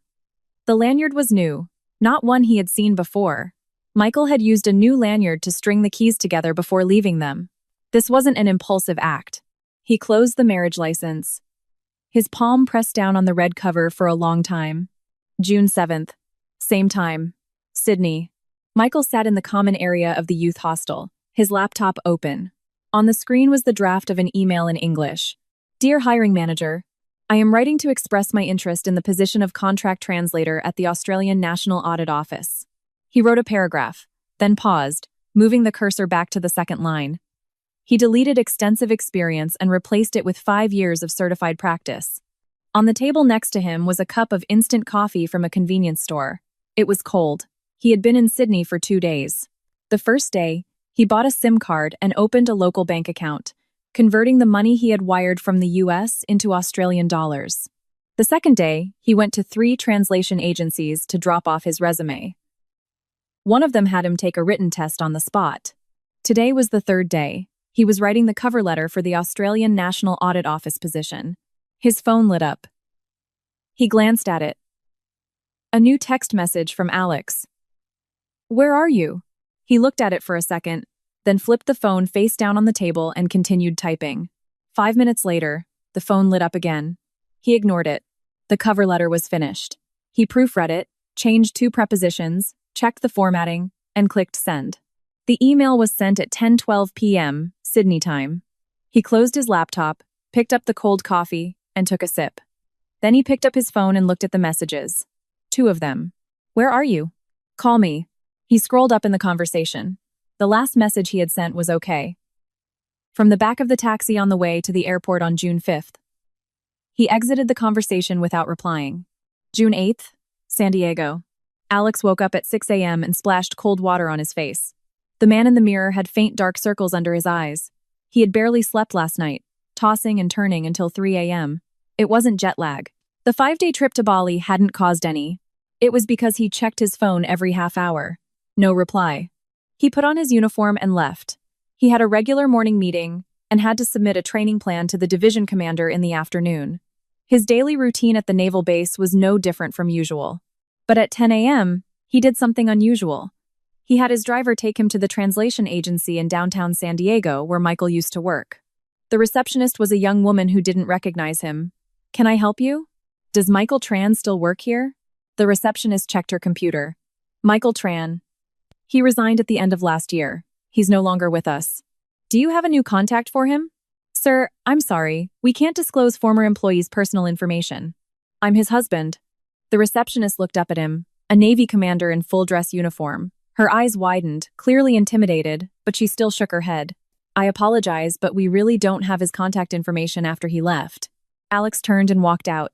The lanyard was new, not one he had seen before. Michael had used a new lanyard to string the keys together before leaving them. This wasn't an impulsive act. He closed the marriage license. His palm pressed down on the red cover for a long time. June 7th. Same time. Sydney. Michael sat in the common area of the youth hostel, his laptop open. On the screen was the draft of an email in English. Dear hiring manager, I am writing to express my interest in the position of contract translator at the Australian National Audit Office. He wrote a paragraph, then paused, moving the cursor back to the second line. He deleted extensive experience and replaced it with 5 years of certified practice. On the table next to him was a cup of instant coffee from a convenience store. It was cold. He had been in Sydney for 2 days. The first day, he bought a SIM card and opened a local bank account, converting the money he had wired from the US into Australian dollars. The second day, he went to 3 translation agencies to drop off his resume. One of them had him take a written test on the spot. Today was the third day. He was writing the cover letter for the Australian National Audit Office position. His phone lit up. He glanced at it. A new text message from Alex. Where are you? He looked at it for a second, then flipped the phone face down on the table and continued typing. 5 minutes later, the phone lit up again. He ignored it. The cover letter was finished. He proofread it, changed 2 prepositions, checked the formatting, and clicked send. The email was sent at 10:12 p.m. Sydney time. He closed his laptop, picked up the cold coffee, and took a sip. Then he picked up his phone and looked at the messages. 2 of them. Where are you? Call me. He scrolled up in the conversation. The last message he had sent was okay. From the back of the taxi on the way to the airport on June 5th. He exited the conversation without replying. June 8th, San Diego. Alex woke up at 6 a.m. and splashed cold water on his face. The man in the mirror had faint dark circles under his eyes. He had barely slept last night, tossing and turning until 3 a.m. It wasn't jet lag. The 5-day trip to Bali hadn't caused any. It was because he checked his phone every half hour. No reply. He put on his uniform and left. He had a regular morning meeting and had to submit a training plan to the division commander in the afternoon. His daily routine at the naval base was no different from usual. But at 10 a.m., he did something unusual. He had his driver take him to the translation agency in downtown San Diego where Michael used to work. The receptionist was a young woman who didn't recognize him. Can I help you? Does Michael Tran still work here? The receptionist checked her computer. Michael Tran. He resigned at the end of last year. He's no longer with us. Do you have a new contact for him? Sir, I'm sorry. We can't disclose former employees' personal information. I'm his husband. The receptionist looked up at him, a Navy commander in full-dress uniform. Her eyes widened, clearly intimidated, but she still shook her head. I apologize, but we really don't have his contact information after he left. Alex turned and walked out.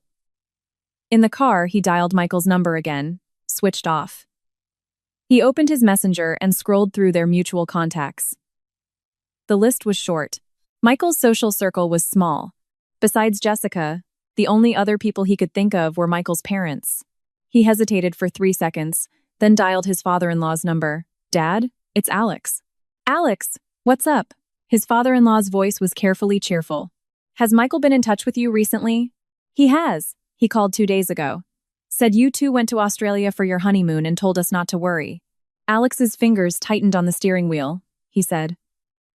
In the car, he dialed Michael's number again, switched off. He opened his messenger and scrolled through their mutual contacts. The list was short. Michael's social circle was small. Besides Jessica, the only other people he could think of were Michael's parents. He hesitated for 3 seconds, then dialed his father-in-law's number. Dad, it's Alex. Alex, what's up? His father-in-law's voice was carefully cheerful. Has Michael been in touch with you recently? He has. He called 2 days ago. Said you two went to Australia for your honeymoon and told us not to worry. Alex's fingers tightened on the steering wheel. He said,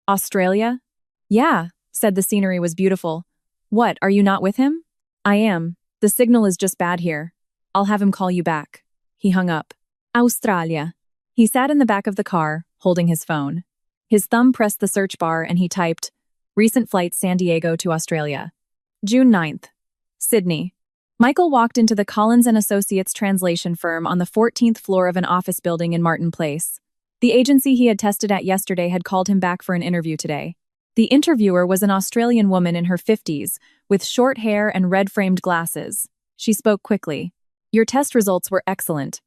Australia? Yeah, said the scenery was beautiful. What, are you not with him? I am. The signal is just bad here. I'll have him call you back. He hung up. Australia. He sat in the back of the car, holding his phone. His thumb pressed the search bar and he typed, Recent flights San Diego to Australia. June 9th. Sydney. Michael walked into the Collins & Associates translation firm on the 14th floor of an office building in Martin Place. The agency he had tested at yesterday had called him back for an interview today. The interviewer was an Australian woman in her 50s, with short hair and red-framed glasses. She spoke quickly. Your test results were excellent.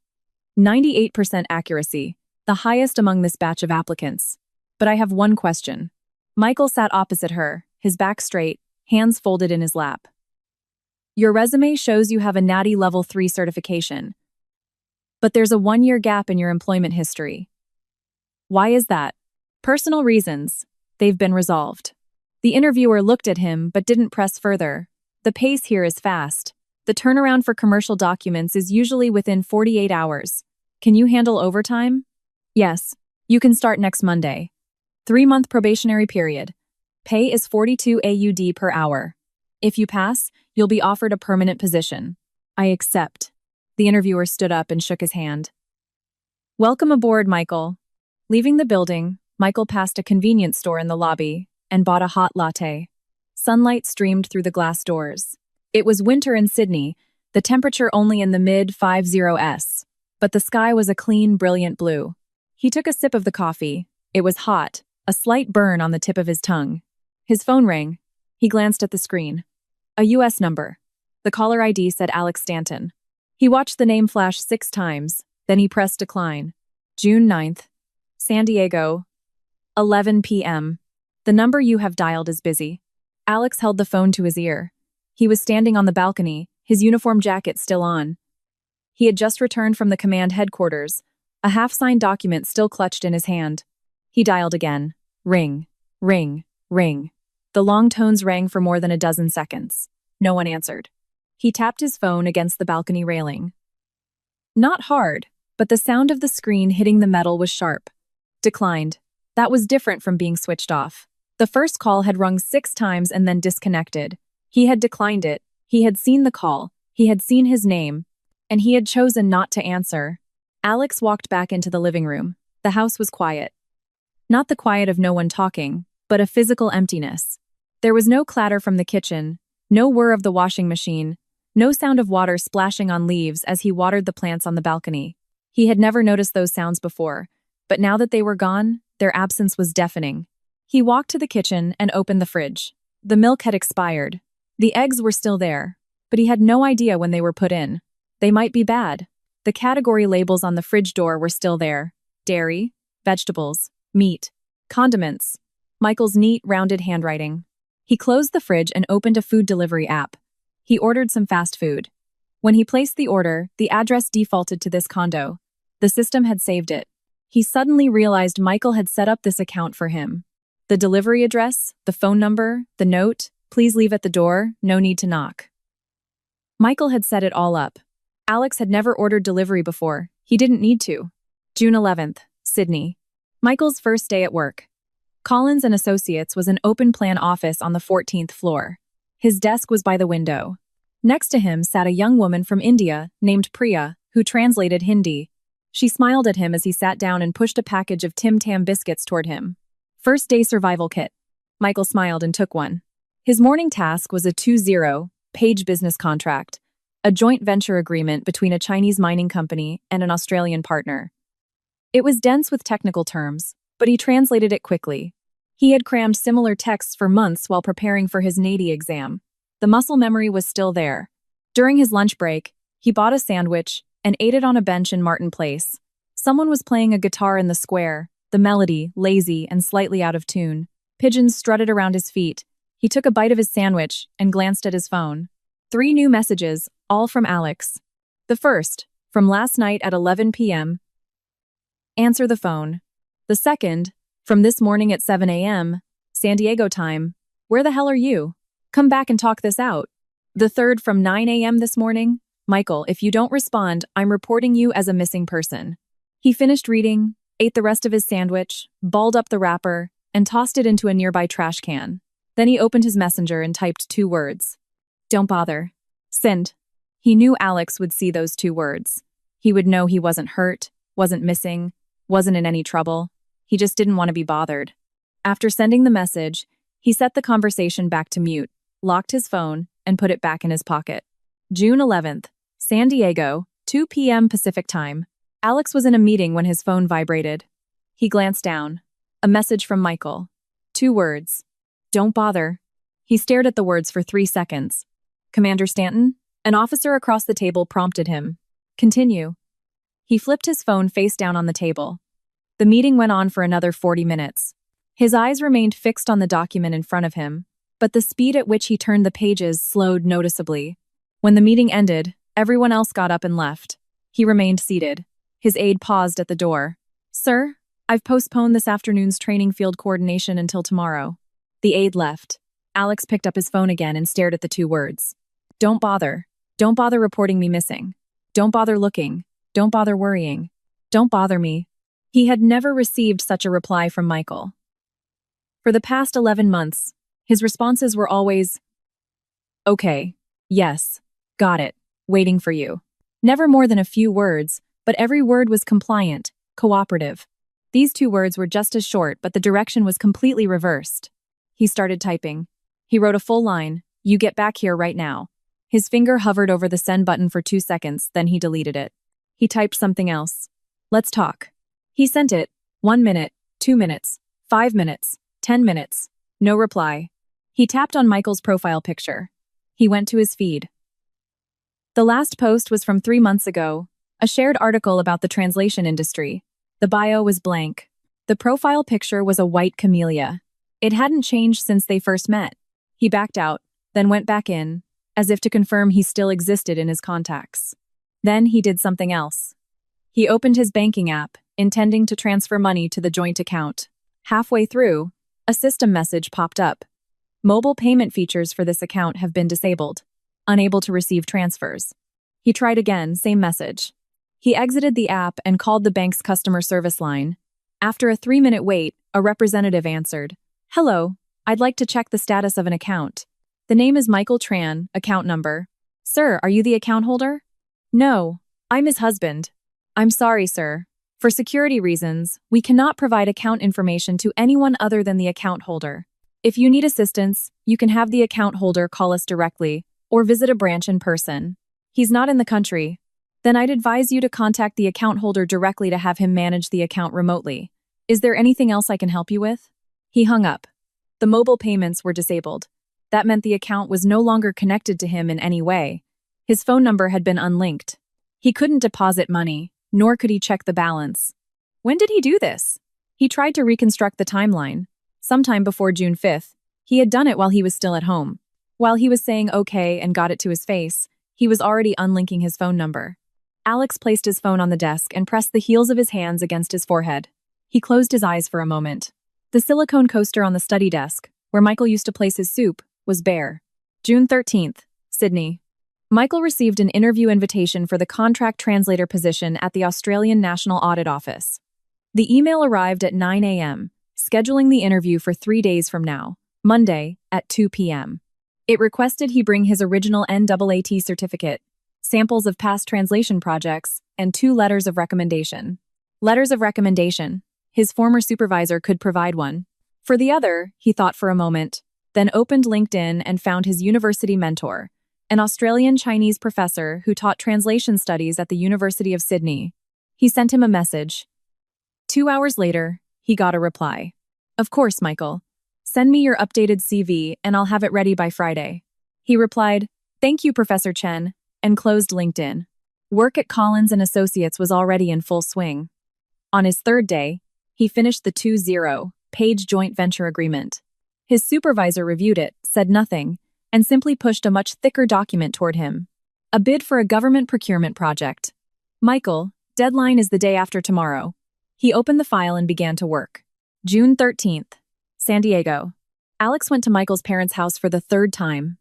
98% accuracy, the highest among this batch of applicants. But I have one question. Michael sat opposite her, his back straight, hands folded in his lap. Your resume shows you have a NATI Level 3 certification. But there's a 1-year gap in your employment history. Why is that? Personal reasons. They've been resolved. The interviewer looked at him but didn't press further. The pace here is fast. The turnaround for commercial documents is usually within 48 hours. Can you handle overtime? Yes. You can start next Monday. 3-month probationary period. Pay is 42 AUD per hour. If you pass, you'll be offered a permanent position. I accept. The interviewer stood up and shook his hand. Welcome aboard, Michael. Leaving the building, Michael passed a convenience store in the lobby and bought a hot latte. Sunlight streamed through the glass doors. It was winter in Sydney, the temperature only in the mid-50s, but the sky was a clean, brilliant blue. He took a sip of the coffee. It was hot, a slight burn on the tip of his tongue. His phone rang. He glanced at the screen. A U.S. number. The caller ID said Alex Stanton. He watched the name flash 6 times, then he pressed decline. June 9th. San Diego. 11 p.m. The number you have dialed is busy. Alex held the phone to his ear. He was standing on the balcony, his uniform jacket still on. He had just returned from the command headquarters, a half-signed document still clutched in his hand. He dialed again. Ring, ring, ring. The long tones rang for more than a dozen seconds. No one answered. He tapped his phone against the balcony railing. Not hard, but the sound of the screen hitting the metal was sharp. Declined. That was different from being switched off. The first call had rung 6 times and then disconnected. He had declined it. He had seen the call. He had seen his name. And he had chosen not to answer. Alex walked back into the living room. The house was quiet. Not the quiet of no one talking, but a physical emptiness. There was no clatter from the kitchen, no whir of the washing machine, no sound of water splashing on leaves as he watered the plants on the balcony. He had never noticed those sounds before, but now that they were gone, their absence was deafening. He walked to the kitchen and opened the fridge. The milk had expired. The eggs were still there, but he had no idea when they were put in. They might be bad. The category labels on the fridge door were still there. Dairy, vegetables, meat, condiments. Michael's neat, rounded handwriting. He closed the fridge and opened a food delivery app. He ordered some fast food. When he placed the order, the address defaulted to this condo. The system had saved it. He suddenly realized Michael had set up this account for him. The delivery address, the phone number, the note, please leave at the door, no need to knock. Michael had set it all up. Alex had never ordered delivery before. He didn't need to. June 11th, Sydney. Michael's first day at work. Collins and Associates was an open-plan office on the 14th floor. His desk was by the window. Next to him sat a young woman from India named Priya, who translated Hindi. She smiled at him as he sat down and pushed a package of Tim Tam biscuits toward him. First day survival kit. Michael smiled and took one. His morning task was a 20-page business contract, a joint venture agreement between a Chinese mining company and an Australian partner. It was dense with technical terms, but he translated it quickly. He had crammed similar texts for months while preparing for his NATI exam. The muscle memory was still there. During his lunch break, he bought a sandwich and ate it on a bench in Martin Place. Someone was playing a guitar in the square, the melody lazy and slightly out of tune. Pigeons strutted around his feet. He took a bite of his sandwich and glanced at his phone. 3 new messages, all from Alex. The first, from last night at 11 p.m. Answer the phone. The second, from this morning at 7 a.m., San Diego time. Where the hell are you? Come back and talk this out. The third, from 9 a.m. this morning. Michael, if you don't respond, I'm reporting you as a missing person. He finished reading, ate the rest of his sandwich, balled up the wrapper, and tossed it into a nearby trash can. Then he opened his messenger and typed 2 words. Don't bother. Send. He knew Alex would see those 2 words. He would know he wasn't hurt, wasn't missing, wasn't in any trouble. He just didn't want to be bothered. After sending the message, he set the conversation back to mute, locked his phone, and put it back in his pocket. June 11th, San Diego, 2 p.m. Pacific time. Alex was in a meeting when his phone vibrated. He glanced down. A message from Michael. 2 words. Don't bother. He stared at the words for 3 seconds. Commander Stanton? An officer across the table prompted him. Continue. He flipped his phone face down on the table. The meeting went on for another 40 minutes. His eyes remained fixed on the document in front of him, but the speed at which he turned the pages slowed noticeably. When the meeting ended, everyone else got up and left. He remained seated. His aide paused at the door. Sir, I've postponed this afternoon's training field coordination until tomorrow. The aide left. Alex picked up his phone again and stared at the 2 words. Don't bother. Don't bother reporting me missing. Don't bother looking. Don't bother worrying. Don't bother me. He had never received such a reply from Michael. For the past 11 months, his responses were always, "Okay, yes, got it, waiting for you." Never more than a few words, but every word was compliant, cooperative. These 2 words were just as short, but the direction was completely reversed. He started typing. He wrote a full line, "You get back here right now." His finger hovered over the send button for 2 seconds, then he deleted it. He typed something else. "Let's talk." He sent it. 1 minute, 2 minutes, 5 minutes, 10 minutes. No reply. He tapped on Michael's profile picture. He went to his feed. The last post was from 3 months ago, a shared article about the translation industry. The bio was blank. The profile picture was a white camellia. It hadn't changed since they first met. He backed out, then went back in, as if to confirm he still existed in his contacts. Then he did something else. He opened his banking app, intending to transfer money to the joint account. Halfway through, a system message popped up. Mobile payment features for this account have been disabled. Unable to receive transfers. He tried again, same message. He exited the app and called the bank's customer service line. After a 3-minute wait, a representative answered. "Hello, I'd like to check the status of an account. The name is Michael Tran, account number." "Sir, are you the account holder?" "No, I'm his husband." "I'm sorry, sir. For security reasons, we cannot provide account information to anyone other than the account holder. If you need assistance, you can have the account holder call us directly or visit a branch in person. He's not in the country. Then I'd advise you to contact the account holder directly to have him manage the account remotely. Is there anything else I can help you with?" He hung up. The mobile payments were disabled. That meant the account was no longer connected to him in any way. His phone number had been unlinked. He couldn't deposit money, nor could he check the balance. When did he do this? He tried to reconstruct the timeline. Sometime before June 5th, he had done it while he was still at home. While he was saying okay and got it to his face, he was already unlinking his phone number. Alex placed his phone on the desk and pressed the heels of his hands against his forehead. He closed his eyes for a moment. The silicone coaster on the study desk, where Michael used to place his soup, was bare. June 13th, Sydney. Michael received an interview invitation for the contract translator position at the Australian National Audit Office. The email arrived at 9 a.m., scheduling the interview for 3 days from now, Monday, at 2 p.m. It requested he bring his original NAAT certificate, samples of past translation projects, and 2 letters of recommendation. Letters of recommendation. His former supervisor could provide one. For the other, he thought for a moment, then opened LinkedIn and found his university mentor, an Australian Chinese professor who taught translation studies at the University of Sydney. He sent him a message. 2 hours later, he got a reply. "Of course, Michael. Send me your updated CV and I'll have it ready by Friday." He replied, "Thank you, Professor Chen," and closed LinkedIn. Work at Collins & Associates was already in full swing. On his 3rd day, he finished the 20-page joint venture agreement. His supervisor reviewed it, said nothing, and simply pushed a much thicker document toward him. A bid for a government procurement project. "Michael, deadline is the day after tomorrow." He opened the file and began to work. June 13th, San Diego. Alex went to Michael's parents' house for the 3rd time.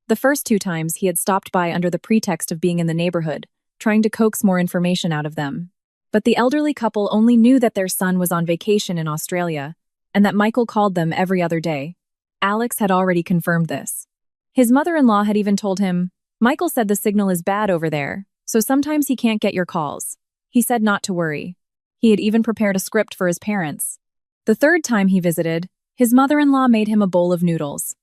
The first 2 times he had stopped by under the pretext of being in the neighborhood, trying to coax more information out of them. But the elderly couple only knew that their son was on vacation in Australia, and that Michael called them every other day. Alex had already confirmed this. His mother-in-law had even told him, "Michael said the signal is bad over there, so sometimes he can't get your calls." He said not to worry. He had even prepared a script for his parents. The 3rd time he visited, his mother-in-law made him a bowl of noodles.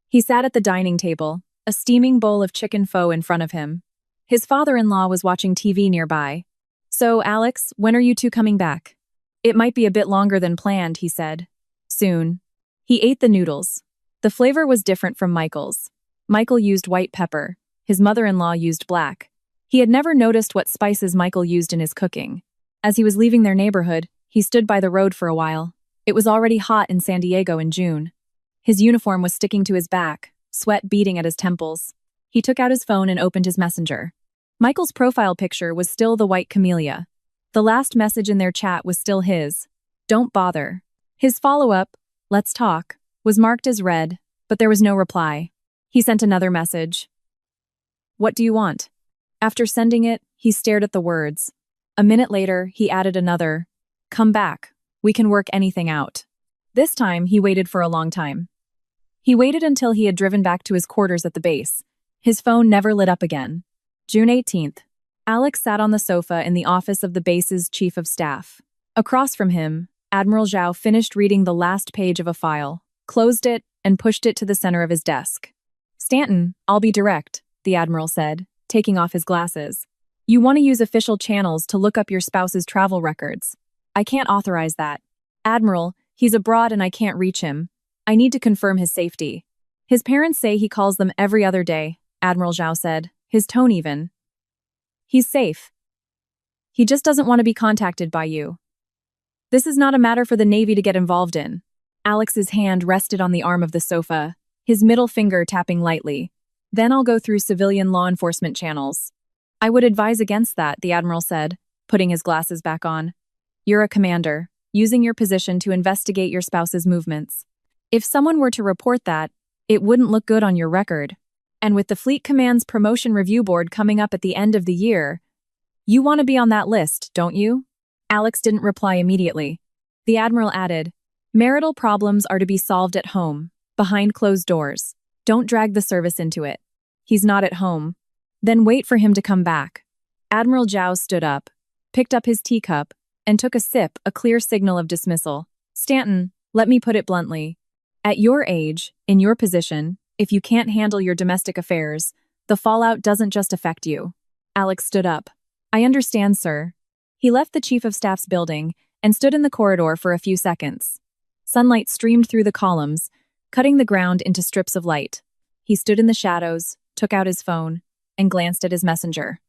He sat at the dining table, a steaming bowl of chicken pho in front of him. His father-in-law was watching TV nearby. "So, Alex, when are you 2 coming back?" "It might be a bit longer than planned," he said. "Soon." He ate the noodles. The flavor was different from Michael's. Michael used white pepper. His mother-in-law used black. He had never noticed what spices Michael used in his cooking. As he was leaving their neighborhood, he stood by the road for a while. It was already hot in San Diego in June. His uniform was sticking to his back, sweat beading at his temples. He took out his phone and opened his messenger. Michael's profile picture was still the white camellia. The last message in their chat was still his. "Don't bother." His follow-up, "Let's talk," was marked as read, but there was no reply. He sent another message. "What do you want?" After sending it, he stared at the words. A minute later, he added another. Come back. We can work anything out. This time, he waited for a long time. He waited until he had driven back to his quarters at the base. His phone never lit up again. June 18th. Alex sat on the sofa in the office of the base's chief of staff. Across from him, Admiral Zhao finished reading the last page of a file, closed it, and pushed it to the center of his desk. Stanton, I'll be direct, the Admiral said, taking off his glasses. You want to use official channels to look up your spouse's travel records. I can't authorize that. Admiral, he's abroad and I can't reach him. I need to confirm his safety. His parents say he calls them every other day, Admiral Zhao said, his tone even. He's safe. He just doesn't want to be contacted by you. This is not a matter for the Navy to get involved in. Alex's hand rested on the arm of the sofa, his middle finger tapping lightly. Then I'll go through civilian law enforcement channels. I would advise against that, the Admiral said, putting his glasses back on. You're a commander, using your position to investigate your spouse's movements. If someone were to report that, it wouldn't look good on your record. And with the Fleet Command's promotion review board coming up at the end of the year, you want to be on that list, don't you? Alex didn't reply immediately. The Admiral added, marital problems are to be solved at home, behind closed doors. Don't drag the service into it. He's not at home. Then wait for him to come back. Admiral Zhao stood up, picked up his teacup, and took a sip, a clear signal of dismissal. Stanton, let me put it bluntly. At your age, in your position, if you can't handle your domestic affairs, the fallout doesn't just affect you. Alex stood up. I understand, sir. He left the Chief of Staff's building and stood in the corridor for a few seconds. Sunlight streamed through the columns, cutting the ground into strips of light. He stood in the shadows, took out his phone, and glanced at his messenger.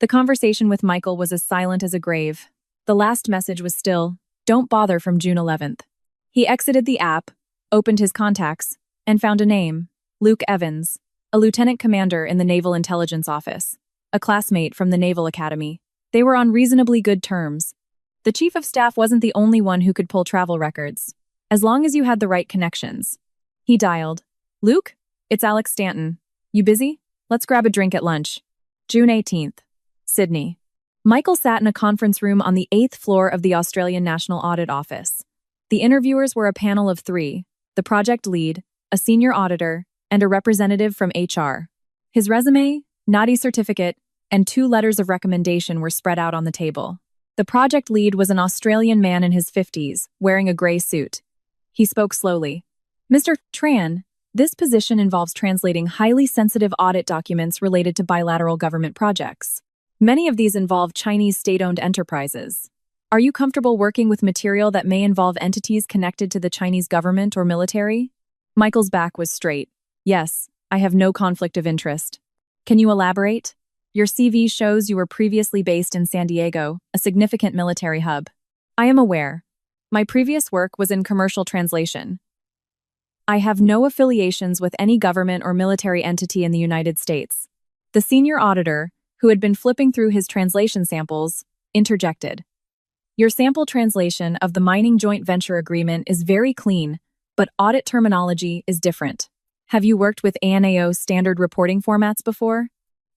The conversation with Michael was as silent as a grave. The last message was still, don't bother, from June 11th. He exited the app, opened his contacts, and found a name, Luke Evans, a lieutenant commander in the Naval Intelligence Office, a classmate from the Naval Academy. They were on reasonably good terms. The Chief of Staff wasn't the only one who could pull travel records, as long as you had the right connections. He dialed. Luke? It's Alex Stanton. You busy? Let's grab a drink at lunch. June 18th. Sydney. Michael sat in a conference room on the 8th floor of the Australian National Audit Office. The interviewers were a panel of 3, the project lead, a senior auditor, and a representative from HR. His resume, naughty certificate, and 2 letters of recommendation were spread out on the table. The project lead was an Australian man in his 50s, wearing a gray suit. He spoke slowly. Mr. Tran, this position involves translating highly sensitive audit documents related to bilateral government projects. Many of these involve Chinese state-owned enterprises. Are you comfortable working with material that may involve entities connected to the Chinese government or military? Michael's back was straight. Yes, I have no conflict of interest. Can you elaborate? Your CV shows you were previously based in San Diego, a significant military hub. I am aware. My previous work was in commercial translation. I have no affiliations with any government or military entity in the United States. The senior auditor, who had been flipping through his translation samples, interjected. Your sample translation of the mining joint venture agreement is very clean, but audit terminology is different. Have you worked with ANAO standard reporting formats before?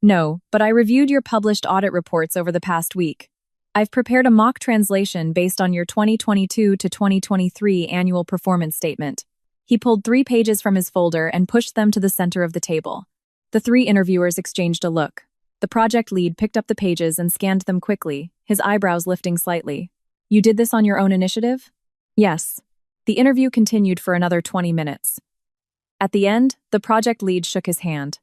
No, but I reviewed your published audit reports over the past week. I've prepared a mock translation based on your 2022 to 2023 annual performance statement. He pulled 3 pages from his folder and pushed them to the center of the table. The 3 interviewers exchanged a look. The project lead picked up the pages and scanned them quickly, his eyebrows lifting slightly. You did this on your own initiative? Yes. The interview continued for another 20 minutes. At the end, the project lead shook his hand.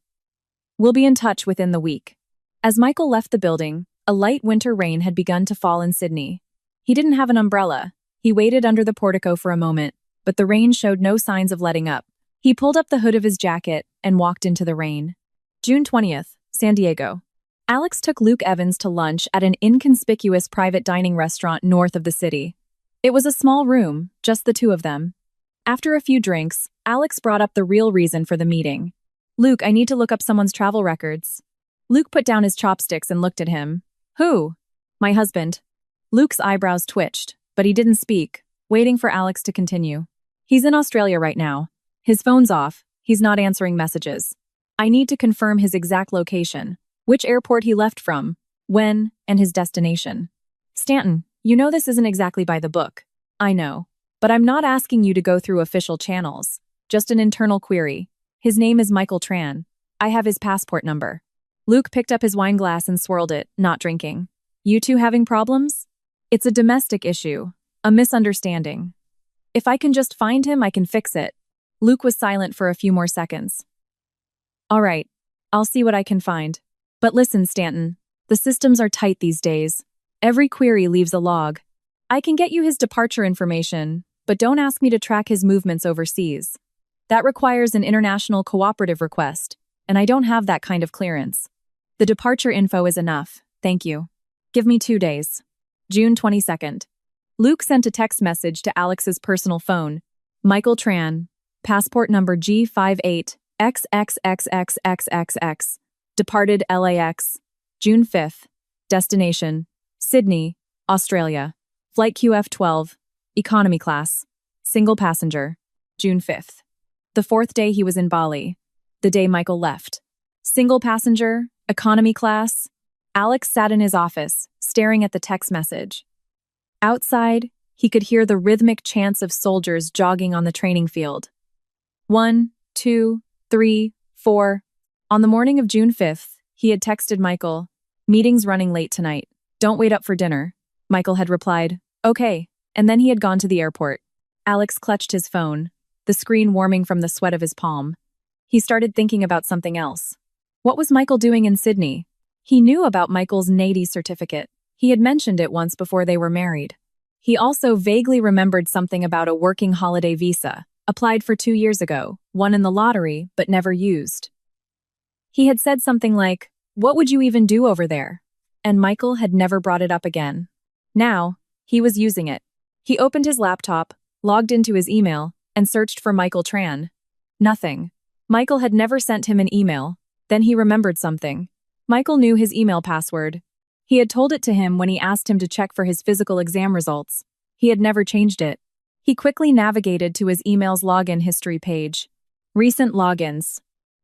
We'll be in touch within the week. As Michael left the building, a light winter rain had begun to fall in Sydney. He didn't have an umbrella. He waited under the portico for a moment, but the rain showed no signs of letting up. He pulled up the hood of his jacket and walked into the rain. June 20th, San Diego. Alex took Luke Evans to lunch at an inconspicuous private dining restaurant north of the city. It was a small room, just the 2 of them. After a few drinks, Alex brought up the real reason for the meeting. Luke, I need to look up someone's travel records. Luke put down his chopsticks and looked at him. Who? My husband. Luke's eyebrows twitched, but he didn't speak, waiting for Alex to continue. He's in Australia right now. His phone's off. He's not answering messages. I need to confirm his exact location, which airport he left from, when, and his destination. Stanton, You know this isn't exactly by the book. I know. But I'm not asking you to go through official channels. Just an internal query. His name is Michael Tran. I have his passport number. Luke picked up his wine glass and swirled it, not drinking. You two having problems? It's a domestic issue. A misunderstanding. If I can just find him, I can fix it. Luke was silent for a few more seconds. All right. I'll see what I can find. But listen, Stanton. The systems are tight these days. Every query leaves a log. I can get you his departure information, but don't ask me to track his movements overseas. That requires an international cooperative request, and I don't have that kind of clearance. The departure info is enough, thank you. Give me 2 days. June 22nd. Luke sent a text message to Alex's personal phone. Michael Tran, passport number G58XXXXXXX, departed LAX, June 5th, destination, Sydney, Australia, flight QF12, economy class, single passenger, June 5th. The 4th day he was in Bali, the day Michael left. Single passenger, economy class. Alex sat in his office, staring at the text message. Outside, he could hear the rhythmic chants of soldiers jogging on the training field. 1, 2, 3, 4. On the morning of June 5th, he had texted Michael, "Meeting's running late tonight. Don't wait up for dinner." Michael had replied, "Okay," and then he had gone to the airport. Alex clutched his phone, the screen warming from the sweat of his palm. He started thinking about something else. What was Michael doing in Sydney? He knew about Michael's Navy certificate. He had mentioned it once before they were married. He also vaguely remembered something about a working holiday visa, applied for 2 years ago, won in the lottery, but never used. He had said something like, "What would you even do over there?" And Michael had never brought it up again. Now, he was using it. He opened his laptop, logged into his email, and searched for Michael Tran. Nothing. Michael had never sent him an email. Then he remembered something. Michael knew his email password. He had told it to him when he asked him to check for his physical exam results. He had never changed it. He quickly navigated to his email's login history page. Recent logins.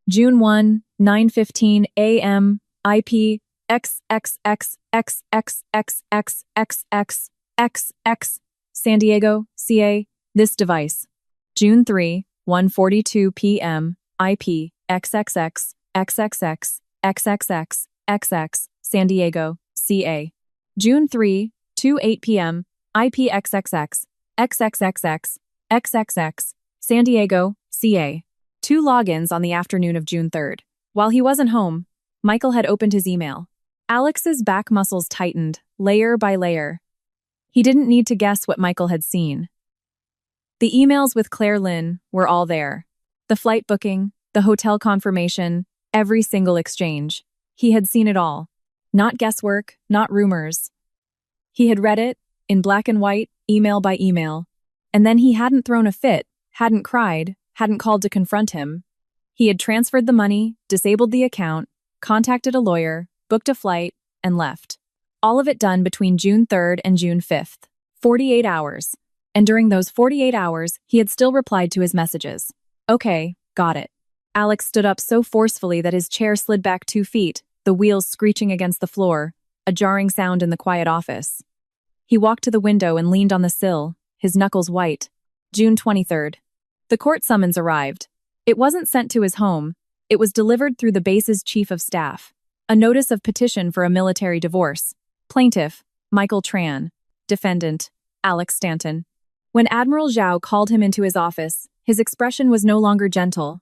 June 1, 9:15 a.m. IP XXXXXXXXXXX San Diego, CA. This device. June 3, 1:42 p.m. IP XXXXXXXXXX San Diego, CA. June 3, 2:08 p.m. IP XXX San Diego, CA. 2 logins on the afternoon of June 3rd. While he wasn't home, Michael had opened his email. Alex's back muscles tightened, layer by layer. He didn't need to guess what Michael had seen. The emails with Claire Lynn were all there. The flight booking, the hotel confirmation, every single exchange. He had seen it all. Not guesswork, not rumors. He had read it, in black and white, email by email. And then he hadn't thrown a fit, hadn't cried, hadn't called to confront him. He had transferred the money, disabled the account, contacted a lawyer, booked a flight, and left. All of it done between June 3rd and June 5th. 48 hours. And during those 48 hours, he had still replied to his messages. Okay, got it. Alex stood up so forcefully that his chair slid back 2 feet, the wheels screeching against the floor, a jarring sound in the quiet office. He walked to the window and leaned on the sill, his knuckles white. June 23rd. The court summons arrived. It wasn't sent to his home. It was delivered through the base's chief of staff. A notice of petition for a military divorce. Plaintiff, Michael Tran. Defendant, Alex Stanton. When Admiral Zhao called him into his office, his expression was no longer gentle.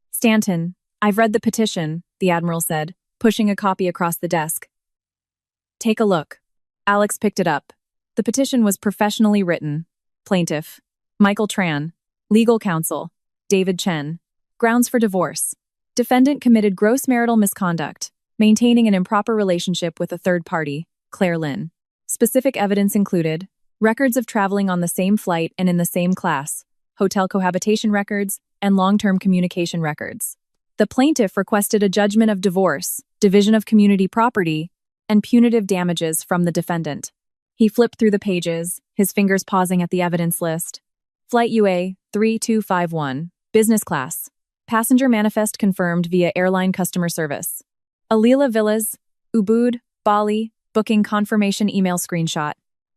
"Stanton, I've read the petition," the Admiral said, pushing a copy across the desk. "Take a look." Alex picked it up. The petition was professionally written. Plaintiff, Michael Tran. Legal counsel, David Chen. Grounds for divorce. Defendant committed gross marital misconduct, maintaining an improper relationship with a third party, Claire Lynn. Specific evidence included records of traveling on the same flight and in the same class, hotel cohabitation records, and long-term communication records. The plaintiff requested a judgment of divorce, division of community property, and punitive damages from the defendant. He flipped through the pages, his fingers pausing at the evidence list. Flight UA 3251, business class. Passenger manifest confirmed via airline customer service. Alila Villas, Ubud, Bali, booking confirmation email screenshot.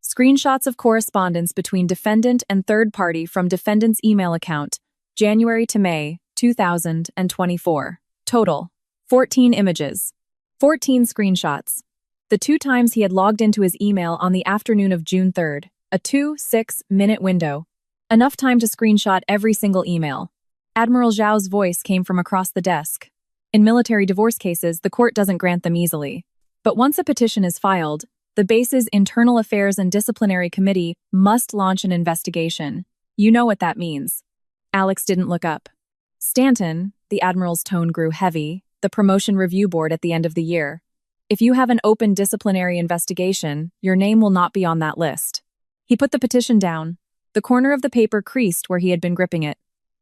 Screenshots of correspondence between defendant and third party from defendant's email account, January to May 2024. Total: 14 images. 14 screenshots. The 2 times he had logged into his email on the afternoon of June 3rd, a 6-minute window. Enough time to screenshot every single email. Admiral Zhao's voice came from across the desk. In military divorce cases, the court doesn't grant them easily. But once a petition is filed, the base's Internal Affairs and Disciplinary Committee must launch an investigation. You know what that means. Alex didn't look up. Stanton, the admiral's tone grew heavy, the promotion review board at the end of the year. If you have an open disciplinary investigation, your name will not be on that list. He put the petition down. The corner of the paper creased where he had been gripping it.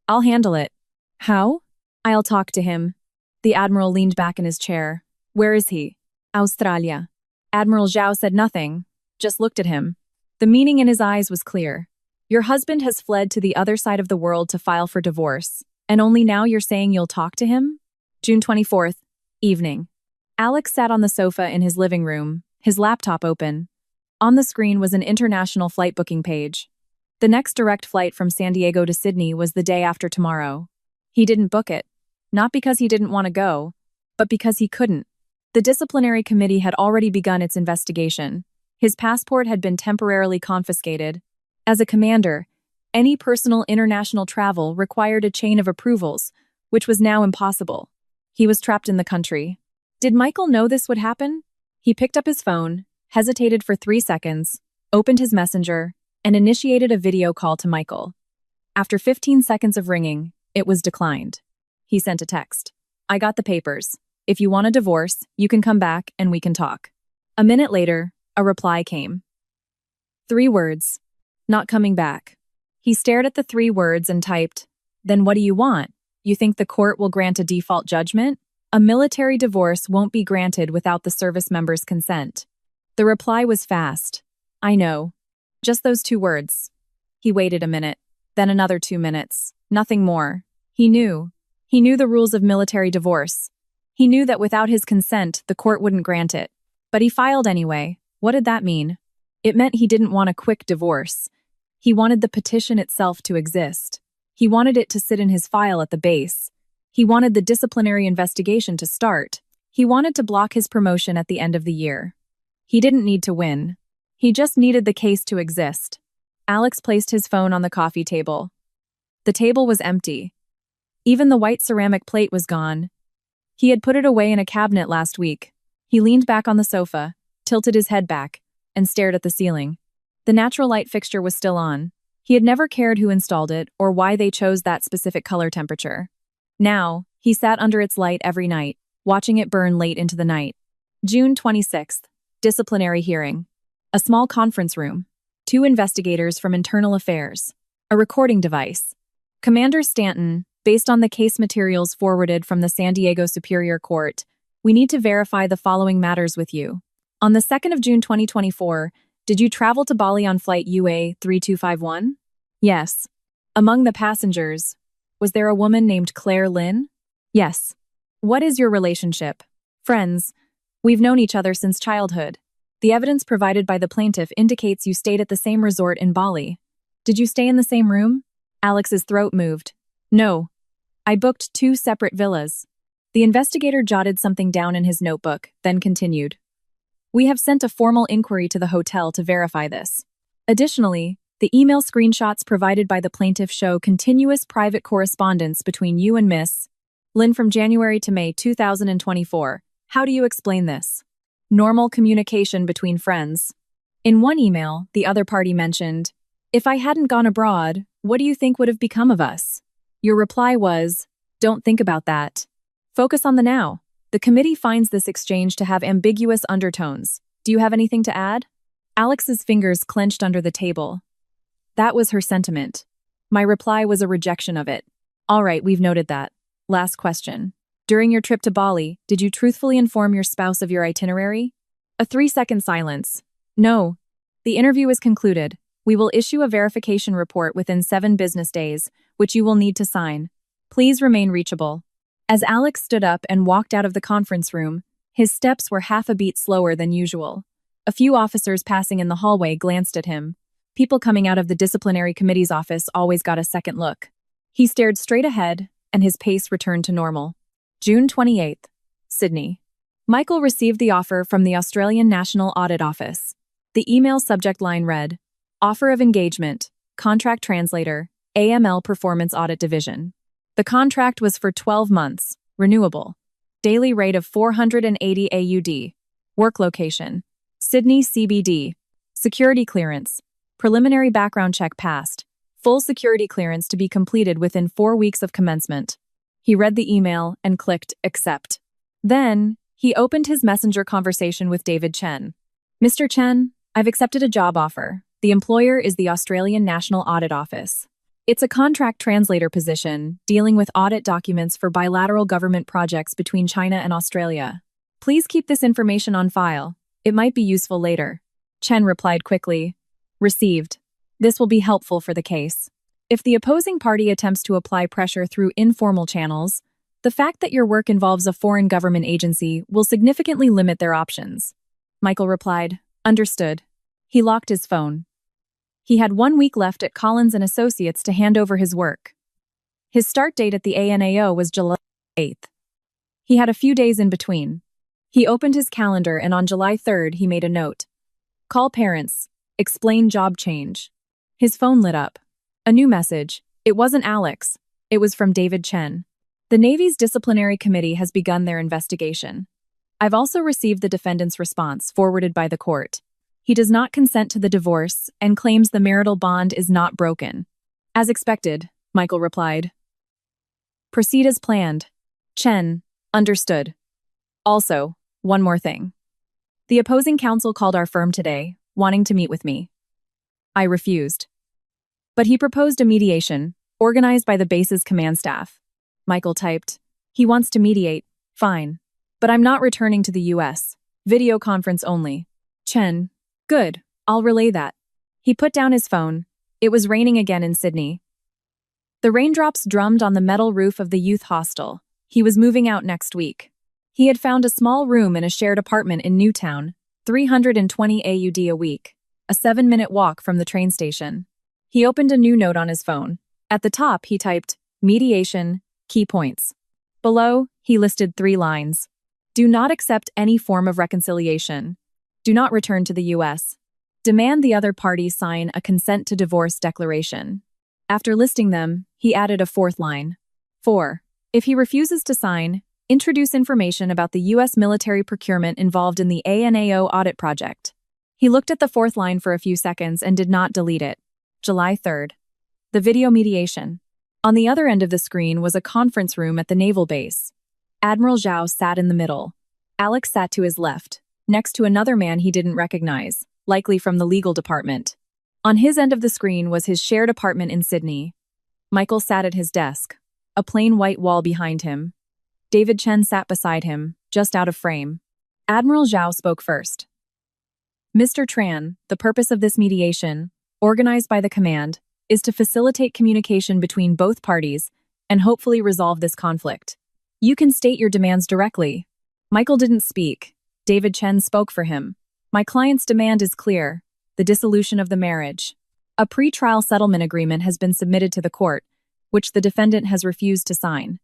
I'll handle it. How? I'll talk to him. The admiral leaned back in his chair. Where is he? Australia. Admiral Zhao said nothing, just looked at him. The meaning in his eyes was clear. Your husband has fled to the other side of the world to file for divorce, and only now you're saying you'll talk to him? June 24th, evening. Alex sat on the sofa in his living room, his laptop open. On the screen was an international flight booking page. The next direct flight from San Diego to Sydney was the day after tomorrow. He didn't book it, not because he didn't want to go, but because he couldn't. The disciplinary committee had already begun its investigation. His passport had been temporarily confiscated. As a commander, any personal international travel required a chain of approvals, which was now impossible. He was trapped in the country. Did Michael know this would happen? He picked up his phone, hesitated for 3 seconds, opened his messenger, and initiated a video call to Michael. After 15 seconds of ringing, it was declined. He sent a text. I got the papers. If you want a divorce, you can come back and we can talk. A minute later, a reply came. 3 words. Not coming back. He stared at the 3 words and typed, Then what do you want? You think the court will grant a default judgment? A military divorce won't be granted without the service member's consent. The reply was fast. I know. Just those 2 words. He waited a minute, then another 2 minutes. Nothing more. He knew. He knew the rules of military divorce. He knew that without his consent, the court wouldn't grant it. But he filed anyway. What did that mean? It meant he didn't want a quick divorce. He wanted the petition itself to exist. He wanted it to sit in his file at the base. He wanted the disciplinary investigation to start. He wanted to block his promotion at the end of the year. He didn't need to win. He just needed the case to exist. Alex placed his phone on the coffee table. The table was empty. Even the white ceramic plate was gone. He had put it away in a cabinet last week. He leaned back on the sofa, tilted his head back, and stared at the ceiling. The natural light fixture was still on. He had never cared who installed it or why they chose that specific color temperature. Now, he sat under its light every night, watching it burn late into the night. June 26th, disciplinary hearing. A small conference room. 2 investigators from Internal Affairs. A recording device. Commander Stanton, based on the case materials forwarded from the San Diego Superior Court, we need to verify the following matters with you. On the 2nd of June 2024, did you travel to Bali on flight UA 3251? Yes. Among the passengers, was there a woman named Claire Lynn? Yes. What is your relationship? Friends. We've known each other since childhood. The evidence provided by the plaintiff indicates you stayed at the same resort in Bali. Did you stay in the same room? Alex's throat moved. No. I booked 2 separate villas. The investigator jotted something down in his notebook, then continued. We have sent a formal inquiry to the hotel to verify this. Additionally, the email screenshots provided by the plaintiff show continuous private correspondence between you and Miss Lynn from January to May 2024. How do you explain this? Normal communication between friends. In one email, the other party mentioned, If I hadn't gone abroad, what do you think would have become of us? Your reply was, Don't think about that. Focus on the now. The committee finds this exchange to have ambiguous undertones. Do you have anything to add? Alex's fingers clenched under the table. That was her sentiment. My reply was a rejection of it. All right, we've noted that. Last question. During your trip to Bali, did you truthfully inform your spouse of your itinerary? A 3-second silence. No. The interview is concluded. We will issue a verification report within 7 business days, which you will need to sign. Please remain reachable. As Alex stood up and walked out of the conference room, his steps were half a beat slower than usual. A few officers passing in the hallway glanced at him. People coming out of the disciplinary committee's office always got a second look. He stared straight ahead, and his pace returned to normal. June 28th, Sydney. Michael received the offer from the Australian National Audit Office. The email subject line read, Offer of Engagement, Contract Translator, AML Performance Audit Division. The contract was for 12 months, renewable. Daily rate of 480 AUD. Work location, Sydney CBD. Security clearance. Preliminary background check passed. Full security clearance to be completed within 4 weeks of commencement. He read the email and clicked Accept. Then, he opened his messenger conversation with David Chen. Mr. Chen, I've accepted a job offer. The employer is the Australian National Audit Office. It's a contract translator position, dealing with audit documents for bilateral government projects between China and Australia. Please keep this information on file. It might be useful later. Chen replied quickly. Received. This will be helpful for the case. If the opposing party attempts to apply pressure through informal channels, the fact that your work involves a foreign government agency will significantly limit their options. Michael replied, Understood. He locked his phone. He had 1 week left at Collins & Associates to hand over his work. His start date at the ANAO was July 8th. He had a few days in between. He opened his calendar and on July 3rd he made a note. Call parents. Explain job change. His phone lit up. A new message. It wasn't Alex. It was from David Chen. The Navy's disciplinary committee has begun their investigation. I've also received the defendant's response, forwarded by the court. He does not consent to the divorce and claims the marital bond is not broken. As expected, Michael replied. Proceed as planned. Chen, understood. Also, one more thing. The opposing counsel called our firm today, wanting to meet with me. I refused. But he proposed a mediation, organized by the base's command staff. Michael typed, He wants to mediate, fine. But I'm not returning to the US. Video conference only. Chen, good, I'll relay that. He put down his phone. It was raining again in Sydney. The raindrops drummed on the metal roof of the youth hostel. He was moving out next week. He had found a small room in a shared apartment in Newtown, 320 AUD a week, a 7-minute walk from the train station. He opened a new note on his phone. At the top, he typed, Mediation, key points. Below, he listed 3 lines. Do not accept any form of reconciliation. Do not return to the U.S. Demand the other party sign a consent to divorce declaration. After listing them, he added a 4th line. 4. If he refuses to sign, introduce information about the U.S. military procurement involved in the ANAO audit project. He looked at the 4th line for a few seconds and did not delete it. July 3rd. The video mediation. On the other end of the screen was a conference room at the naval base. Admiral Zhao sat in the middle. Alex sat to his left, next to another man he didn't recognize, likely from the legal department. On his end of the screen was his shared apartment in Sydney. Michael sat at his desk, a plain white wall behind him. David Chen sat beside him, just out of frame. Admiral Zhao spoke first. Mr. Tran, the purpose of this mediation, organized by the command, is to facilitate communication between both parties and hopefully resolve this conflict. You can state your demands directly. Michael didn't speak. David Chen spoke for him. My client's demand is clear: the dissolution of the marriage. A pre-trial settlement agreement has been submitted to the court, which the defendant has refused to sign.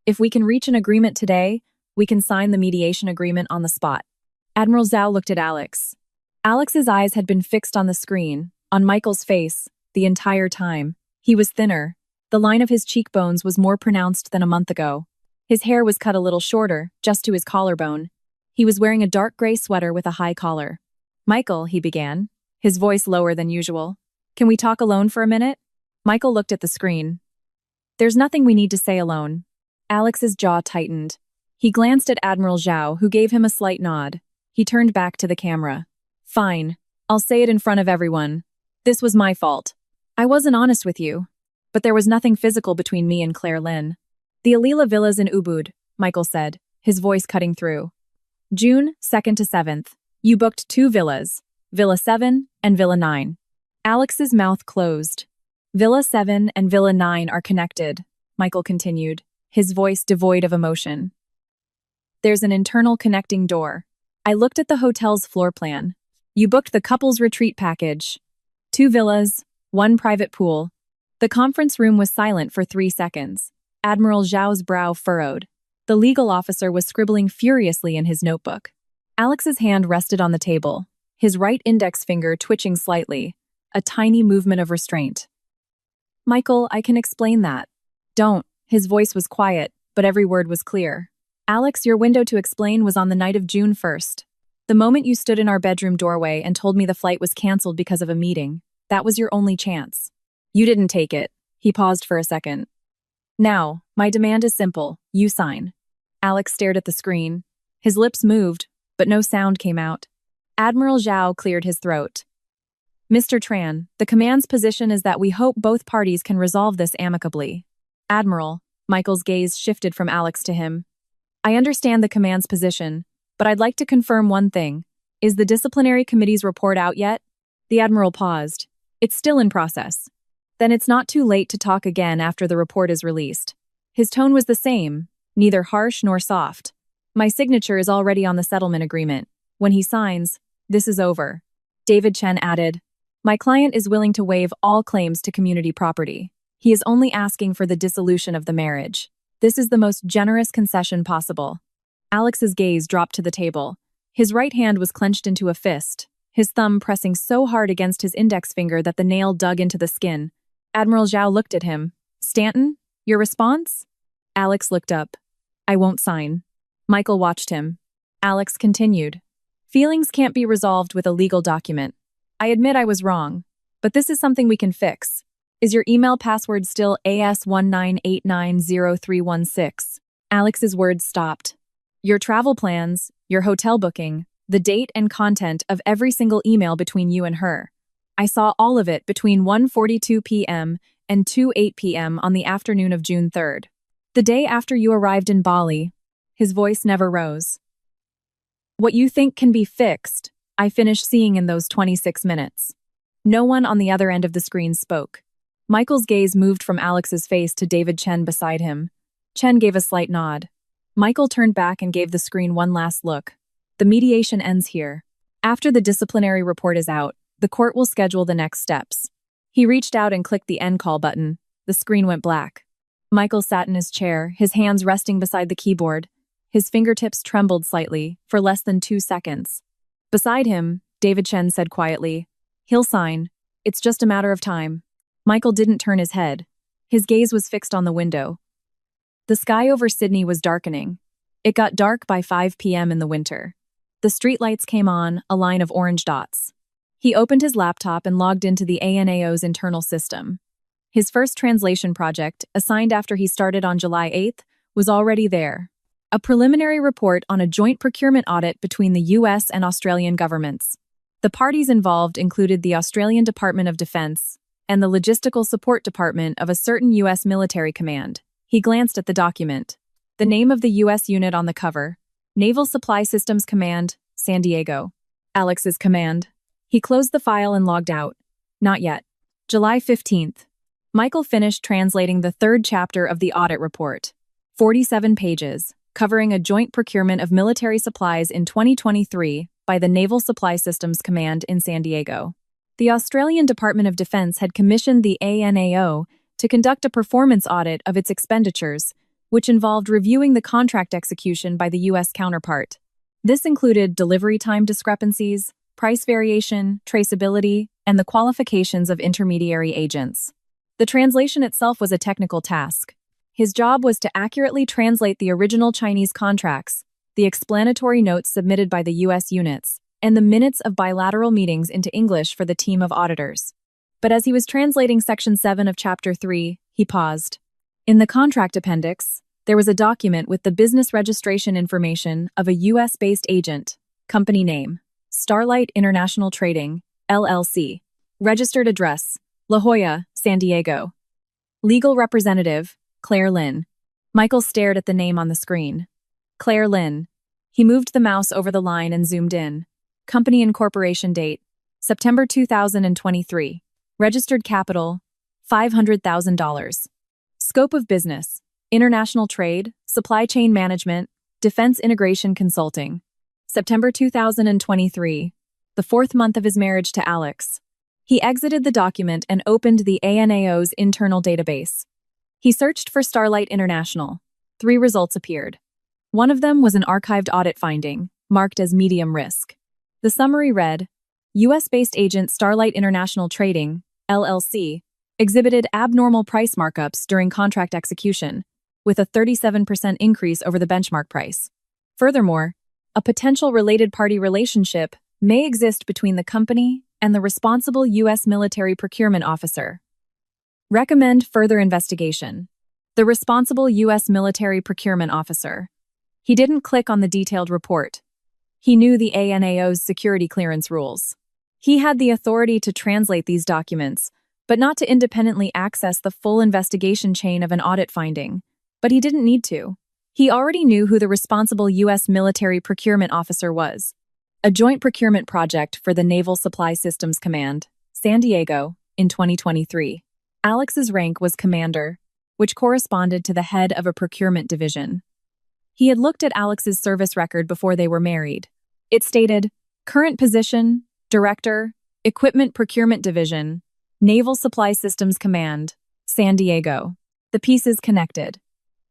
If we can reach an agreement today, we can sign the mediation agreement on the spot. Admiral Zhao looked at Alex. Alex's eyes had been fixed on the screen, on Michael's face, the entire time. He was thinner. The line of his cheekbones was more pronounced than a month ago. His hair was cut a little shorter, just to his collarbone. He was wearing a dark gray sweater with a high collar. Michael, he began, his voice lower than usual. Can we talk alone for a minute? Michael looked at the screen. There's nothing we need to say alone. Alex's jaw tightened. He glanced at Admiral Zhao, who gave him a slight nod. He turned back to the camera. Fine. I'll say it in front of everyone. This was my fault. I wasn't honest with you. But there was nothing physical between me and Claire Lynn. The Alila Villas in Ubud, Michael said, his voice cutting through. June 2nd to 7th. You booked 2 villas, Villa 7 and Villa 9. Alex's mouth closed. Villa 7 and Villa 9 are connected, Michael continued, his voice devoid of emotion. There's an internal connecting door. I looked at the hotel's floor plan. You booked the couple's retreat package. 2 villas, 1 private pool. The conference room was silent for 3 seconds. Admiral Zhao's brow furrowed. The legal officer was scribbling furiously in his notebook. Alex's hand rested on the table, his right index finger twitching slightly, a tiny movement of restraint. Michael, I can explain that. Don't. His voice was quiet, but every word was clear. Alex, your window to explain was on the night of June 1st. The moment you stood in our bedroom doorway and told me the flight was canceled because of a meeting, that was your only chance. You didn't take it. He paused for a second. Now, my demand is simple. You sign. Alex stared at the screen. His lips moved, but no sound came out. Admiral Zhao cleared his throat. Mr. Tran, the command's position is that we hope both parties can resolve this amicably. Admiral, Michael's gaze shifted from Alex to him. I understand the command's position, but I'd like to confirm one thing. Is the disciplinary committee's report out yet? The Admiral paused. It's still in process. Then it's not too late to talk again after the report is released. His tone was the same, neither harsh nor soft. My signature is already on the settlement agreement. When he signs, this is over. David Chen added, my client is willing to waive all claims to community property. He is only asking for the dissolution of the marriage. This is the most generous concession possible. Alex's gaze dropped to the table. His right hand was clenched into a fist, his thumb pressing so hard against his index finger that the nail dug into the skin. Admiral Zhao looked at him. Stanton, your response? Alex looked up. I won't sign. Michael watched him. Alex continued. Feelings can't be resolved with a legal document. I admit I was wrong, but this is something we can fix. Is your email password still AS19890316? Alex's words stopped. Your travel plans, your hotel booking, the date and content of every single email between you and her. I saw all of it between 1:42 p.m. and 2:08 p.m. on the afternoon of June 3rd. The day after you arrived in Bali. His voice never rose. What you think can be fixed, I finished seeing in those 26 minutes. No one on the other end of the screen spoke. Michael's gaze moved from Alex's face to David Chen beside him. Chen gave a slight nod. Michael turned back and gave the screen one last look. The mediation ends here. After the disciplinary report is out, the court will schedule the next steps. He reached out and clicked the end call button. The screen went black. Michael sat in his chair, his hands resting beside the keyboard. His fingertips trembled slightly, for less than 2 seconds. Beside him, David Chen said quietly, he'll sign. It's just a matter of time. Michael didn't turn his head. His gaze was fixed on the window. The sky over Sydney was darkening. It got dark by 5 p.m. in the winter. The streetlights came on, a line of orange dots. He opened his laptop and logged into the ANAO's internal system. His first translation project, assigned after he started on July 8th, was already there. A preliminary report on a joint procurement audit between the US and Australian governments. The parties involved included the Australian Department of Defence and the Logistical Support Department of a certain US military command. He glanced at the document. The name of the US unit on the cover, Naval Supply Systems Command, San Diego. Alex's command. He closed the file and logged out. Not yet. July 15th. Michael finished translating the 3rd chapter of the audit report. 47 pages, covering a joint procurement of military supplies in 2023 by the Naval Supply Systems Command in San Diego. The Australian Department of Defence had commissioned the ANAO to conduct a performance audit of its expenditures, which involved reviewing the contract execution by the U.S. counterpart. This included delivery time discrepancies, price variation, traceability, and the qualifications of intermediary agents. The translation itself was a technical task. His job was to accurately translate the original Chinese contracts, the explanatory notes submitted by the U.S. units, and the minutes of bilateral meetings into English for the team of auditors. But as he was translating Section 7 of Chapter 3, he paused. In the contract appendix, there was a document with the business registration information of a U.S.-based agent, company name, Starlight International Trading, LLC. Registered address, La Jolla, San Diego. Legal representative, Claire Lynn. Michael stared at the name on the screen. Claire Lynn. He moved the mouse over the line and zoomed in. Company incorporation date, September 2023. Registered capital, $500,000. Scope of business, international trade, supply chain management, defense integration consulting. September 2023. the 4th month of his marriage to Alex. He exited the document and opened the ANAO's internal database. He searched for Starlight International. 3 results appeared. One of them was an archived audit finding, marked as medium risk. The summary read, U.S.-based agent Starlight International Trading, LLC, exhibited abnormal price markups during contract execution, with a 37% increase over the benchmark price. Furthermore, a potential related party relationship may exist between the company and the responsible U.S. military procurement officer. Recommend further investigation. The responsible U.S. military procurement officer. He didn't click on the detailed report. He knew the ANAO's security clearance rules. He had the authority to translate these documents, but not to independently access the full investigation chain of an audit finding. But he didn't need to. He already knew who the responsible U.S. military procurement officer was. A joint procurement project for the Naval Supply Systems Command, San Diego, in 2023. Alex's rank was commander, which corresponded to the head of a procurement division. He had looked at Alex's service record before they were married. It stated, current position, director, equipment procurement division, Naval Supply Systems Command, San Diego. The pieces connected.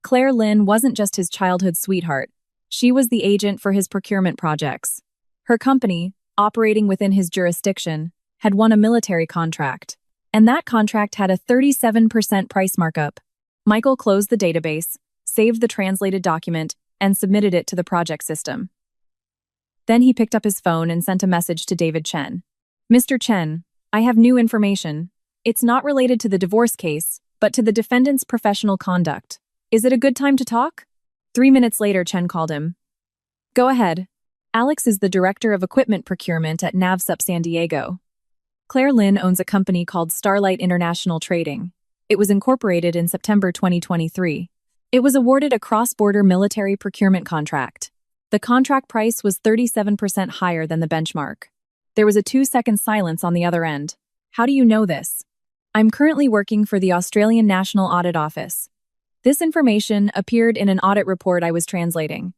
Claire Lynn wasn't just his childhood sweetheart. She was the agent for his procurement projects. Her company, operating within his jurisdiction, had won a military contract, and that contract had a 37% price markup. Michael closed the database, saved the translated document, and submitted it to the project system. Then he picked up his phone and sent a message to David Chen. Mr. Chen, I have new information. It's not related to the divorce case, but to the defendant's professional conduct. Is it a good time to talk? 3 minutes later, Chen called him. Go ahead. Alex is the director of equipment procurement at NavSup San Diego. Claire Lynn owns a company called Starlight International Trading. It was incorporated in September 2023. It was awarded a cross-border military procurement contract. The contract price was 37% higher than the benchmark. There was a 2-second silence on the other end. How do you know this? I'm currently working for the Australian National Audit Office. This information appeared in an audit report I was translating.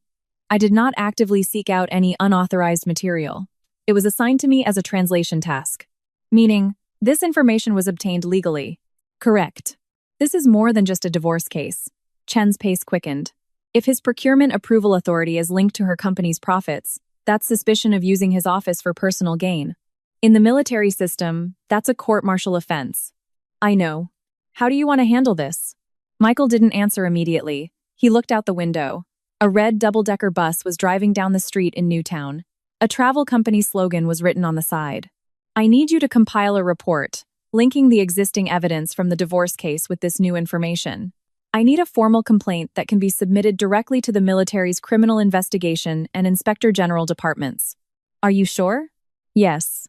I did not actively seek out any unauthorized material. It was assigned to me as a translation task. Meaning, this information was obtained legally. Correct. This is more than just a divorce case. Chen's pace quickened. If his procurement approval authority is linked to her company's profits, that's suspicion of using his office for personal gain. In the military system, that's a court-martial offense. I know. How do you want to handle this? Michael didn't answer immediately. He looked out the window. A red double-decker bus was driving down the street in Newtown. A travel company slogan was written on the side. I need you to compile a report, linking the existing evidence from the divorce case with this new information. I need a formal complaint that can be submitted directly to the military's Criminal Investigation and Inspector General departments. Are you sure? Yes.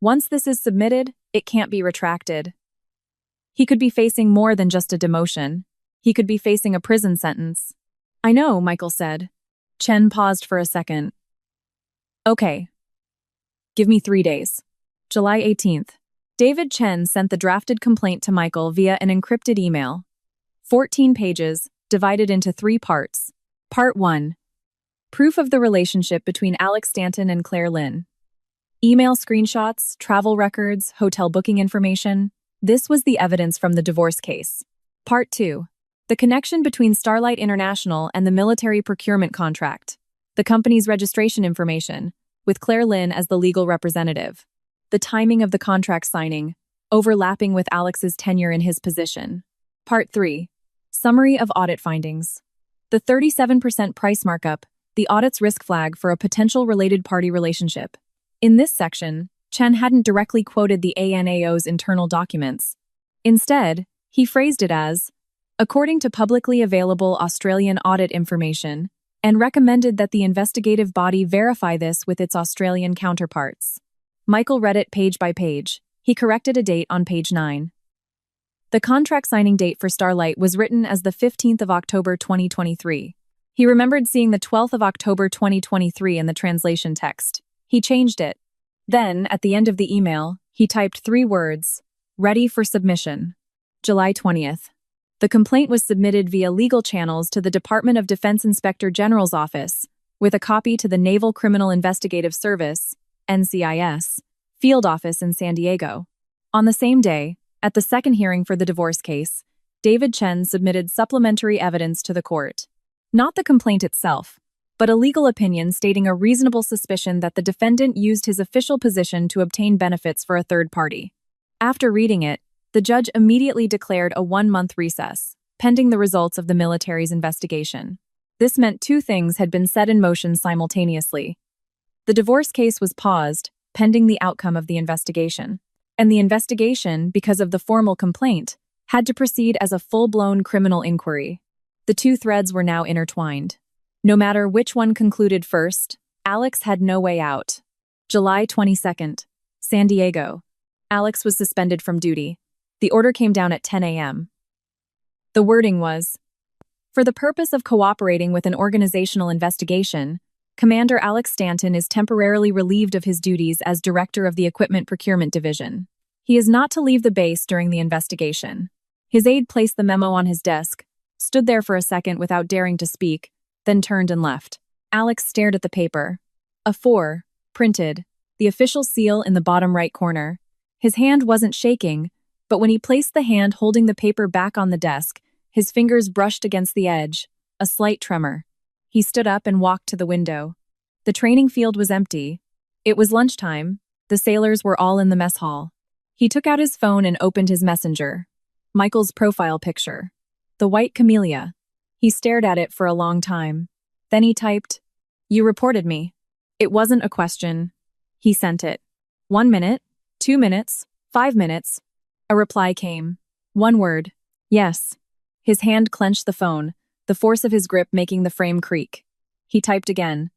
Once this is submitted, it can't be retracted. He could be facing more than just a demotion. He could be facing a prison sentence. I know, Michael said. Chen paused for a second. Okay. Give me 3 days. July 18th. David Chen sent the drafted complaint to Michael via an encrypted email. 14 pages, divided into 3 parts. Part 1. Proof of the relationship between Alex Stanton and Claire Lynn. Email screenshots, travel records, hotel booking information. This was the evidence from the divorce case. Part 2. The connection between Starlight International and the military procurement contract. The company's registration information, with Claire Lynn as the legal representative. The timing of the contract signing, overlapping with Alex's tenure in his position. Part 3. Summary of audit findings. The 37% price markup, the audit's risk flag for a potential related party relationship. In this section, Chen hadn't directly quoted the ANAO's internal documents. Instead, he phrased it as, according to publicly available Australian audit information, and recommended that the investigative body verify this with its Australian counterparts. Michael read it page by page. He corrected a date on page 9. The contract signing date for Starlight was written as the 15th of October 2023. He remembered seeing the 12th of October 2023 in the translation text. He changed it. Then, at the end of the email, he typed 3 words, ready for submission. July 20th. The complaint was submitted via legal channels to the Department of Defense Inspector General's office, with a copy to the Naval Criminal Investigative Service, NCIS, field office in San Diego. On the same day, at the second hearing for the divorce case, David Chen submitted supplementary evidence to the court. Not the complaint itself, but a legal opinion stating a reasonable suspicion that the defendant used his official position to obtain benefits for a third party. After reading it, the judge immediately declared a 1-month recess, pending the results of the military's investigation. This meant two things had been set in motion simultaneously. The divorce case was paused, pending the outcome of the investigation. And the investigation, because of the formal complaint, had to proceed as a full-blown criminal inquiry. The two threads were now intertwined. No matter which one concluded first, Alex had no way out. July 22nd, San Diego. Alex was suspended from duty. The order came down at 10 a.m. The wording was, "For the purpose of cooperating with an organizational investigation, Commander Alex Stanton is temporarily relieved of his duties as Director of the Equipment Procurement Division. He is not to leave the base during the investigation." His aide placed the memo on his desk, stood there for a second without daring to speak, then turned and left. Alex stared at the paper. A 4, printed, the official seal in the bottom right corner. His hand wasn't shaking, but when he placed the hand holding the paper back on the desk, his fingers brushed against the edge, a slight tremor. He stood up and walked to the window. The training field was empty. It was lunchtime. The sailors were all in the mess hall. He took out his phone and opened his messenger. Michael's profile picture. The white camellia. He stared at it for a long time. Then he typed, "You reported me." It wasn't a question. He sent it. 1 minute, 2 minutes, 5 minutes. A reply came. One word. Yes. His hand clenched the phone, the force of his grip making the frame creak. He typed again.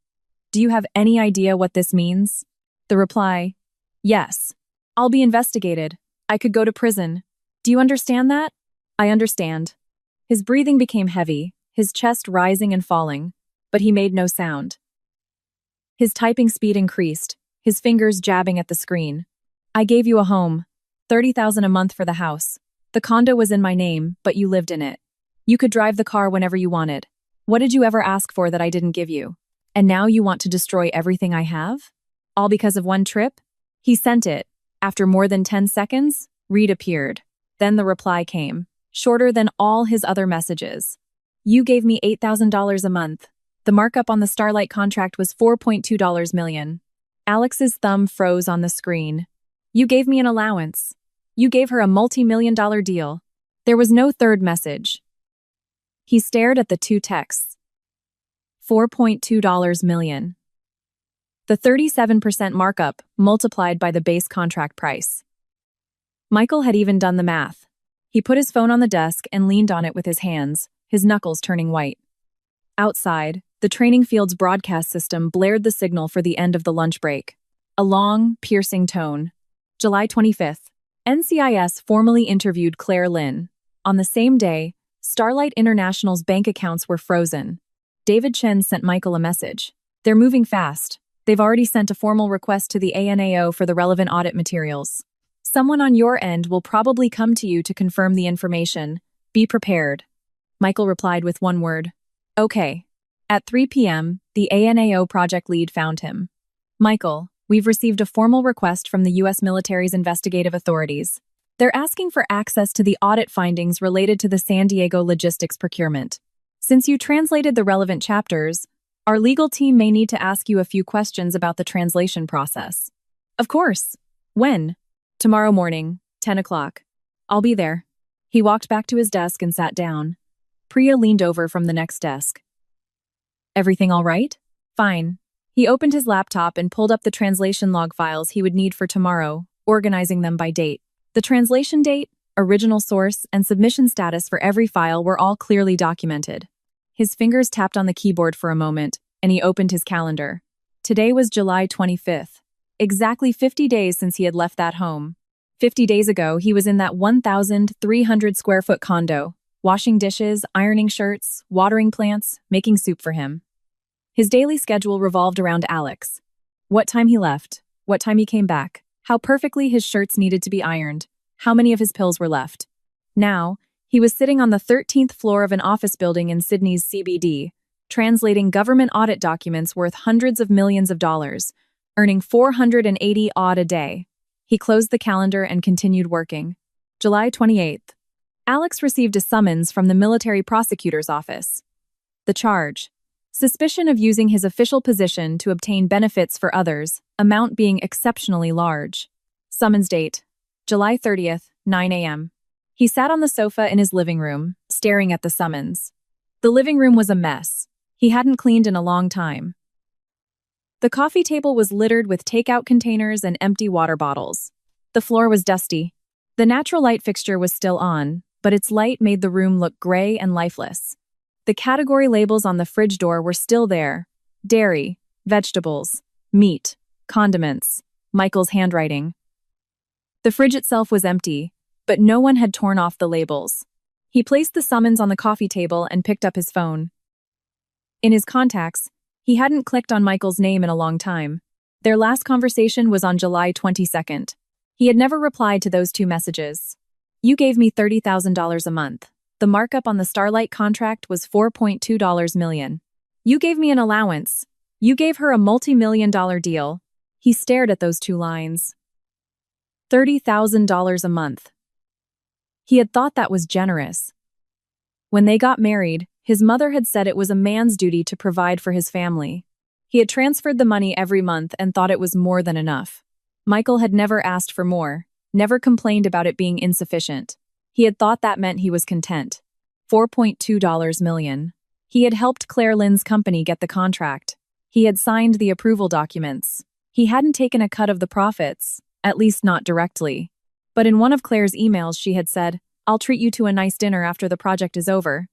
"Do you have any idea what this means?" The reply. "Yes. I'll be investigated. I could go to prison. Do you understand that?" "I understand." His breathing became heavy, his chest rising and falling, but he made no sound. His typing speed increased, his fingers jabbing at the screen. "I gave you a home. $30,000 a month for the house. The condo was in my name, but you lived in it. You could drive the car whenever you wanted. What did you ever ask for that I didn't give you? And now you want to destroy everything I have? All because of one trip?" He sent it. After more than 10 seconds, Reed appeared. Then the reply came, shorter than all his other messages. "You gave me $8,000 a month. The markup on the Starlight contract was $4.2 million. Alex's thumb froze on the screen. "You gave me an allowance. You gave her a multi-million-dollar deal." There was no third message. He stared at the two texts. $4.2 million. The 37% markup multiplied by the base contract price. Michael had even done the math. He put his phone on the desk and leaned on it with his hands, his knuckles turning white. Outside, the training field's broadcast system blared the signal for the end of the lunch break. A long, piercing tone. July 25th. NCIS formally interviewed Claire Lynn. On the same day, Starlight International's bank accounts were frozen. David Chen sent Michael a message. "They're moving fast. They've already sent a formal request to the ANAO for the relevant audit materials. Someone on your end will probably come to you to confirm the information. Be prepared." Michael replied with one word. "Okay." At 3 p.m., the ANAO project lead found him. "Michael, we've received a formal request from the U.S. military's investigative authorities. They're asking for access to the audit findings related to the San Diego logistics procurement. Since you translated the relevant chapters, our legal team may need to ask you a few questions about the translation process." "Of course. When?" "Tomorrow morning, 10 o'clock. I'll be there." He walked back to his desk and sat down. Priya leaned over from the next desk. "Everything all right?" "Fine." He opened his laptop and pulled up the translation log files he would need for tomorrow, organizing them by date. The translation date, original source, and submission status for every file were all clearly documented. His fingers tapped on the keyboard for a moment, and he opened his calendar. Today was July 25th. Exactly 50 days since he had left that home. 50 days ago, he was in that 1,300-square-foot condo, washing dishes, ironing shirts, watering plants, making soup for him. His daily schedule revolved around Alex. What time he left, what time he came back, how perfectly his shirts needed to be ironed, how many of his pills were left. Now, he was sitting on the 13th floor of an office building in Sydney's CBD, translating government audit documents worth hundreds of millions of dollars, earning 480 odd a day. He closed the calendar and continued working. July 28th. Alex received a summons from the military prosecutor's office. The charge: suspicion of using his official position to obtain benefits for others, amount being exceptionally large. Summons date: July 30th, 9 a.m. He sat on the sofa in his living room, staring at the summons. The living room was a mess. He hadn't cleaned in a long time. The coffee table was littered with takeout containers and empty water bottles. The floor was dusty. The natural light fixture was still on, but its light made the room look gray and lifeless. The category labels on the fridge door were still there: dairy, vegetables, meat, condiments, Michael's handwriting. The fridge itself was empty, but no one had torn off the labels. He placed the summons on the coffee table and picked up his phone. In his contacts, he hadn't clicked on Michael's name in a long time. Their last conversation was on July 22nd. He had never replied to those 2 messages. You gave me $30,000 a month. The markup on the Starlight contract was $4.2 million. You gave me an allowance. You gave her a multi-million-dollar deal. He stared at those 2 lines. $30,000 a month. He had thought that was generous. When they got married, his mother had said it was a man's duty to provide for his family. He had transferred the money every month and thought it was more than enough. Michael had never asked for more, never complained about it being insufficient. He had thought that meant he was content. $4.2 million. He had helped Claire Lynn's company get the contract. He had signed the approval documents. He hadn't taken a cut of the profits, at least not directly. But in one of Claire's emails she had said, "I'll treat you to a nice dinner after the project is over."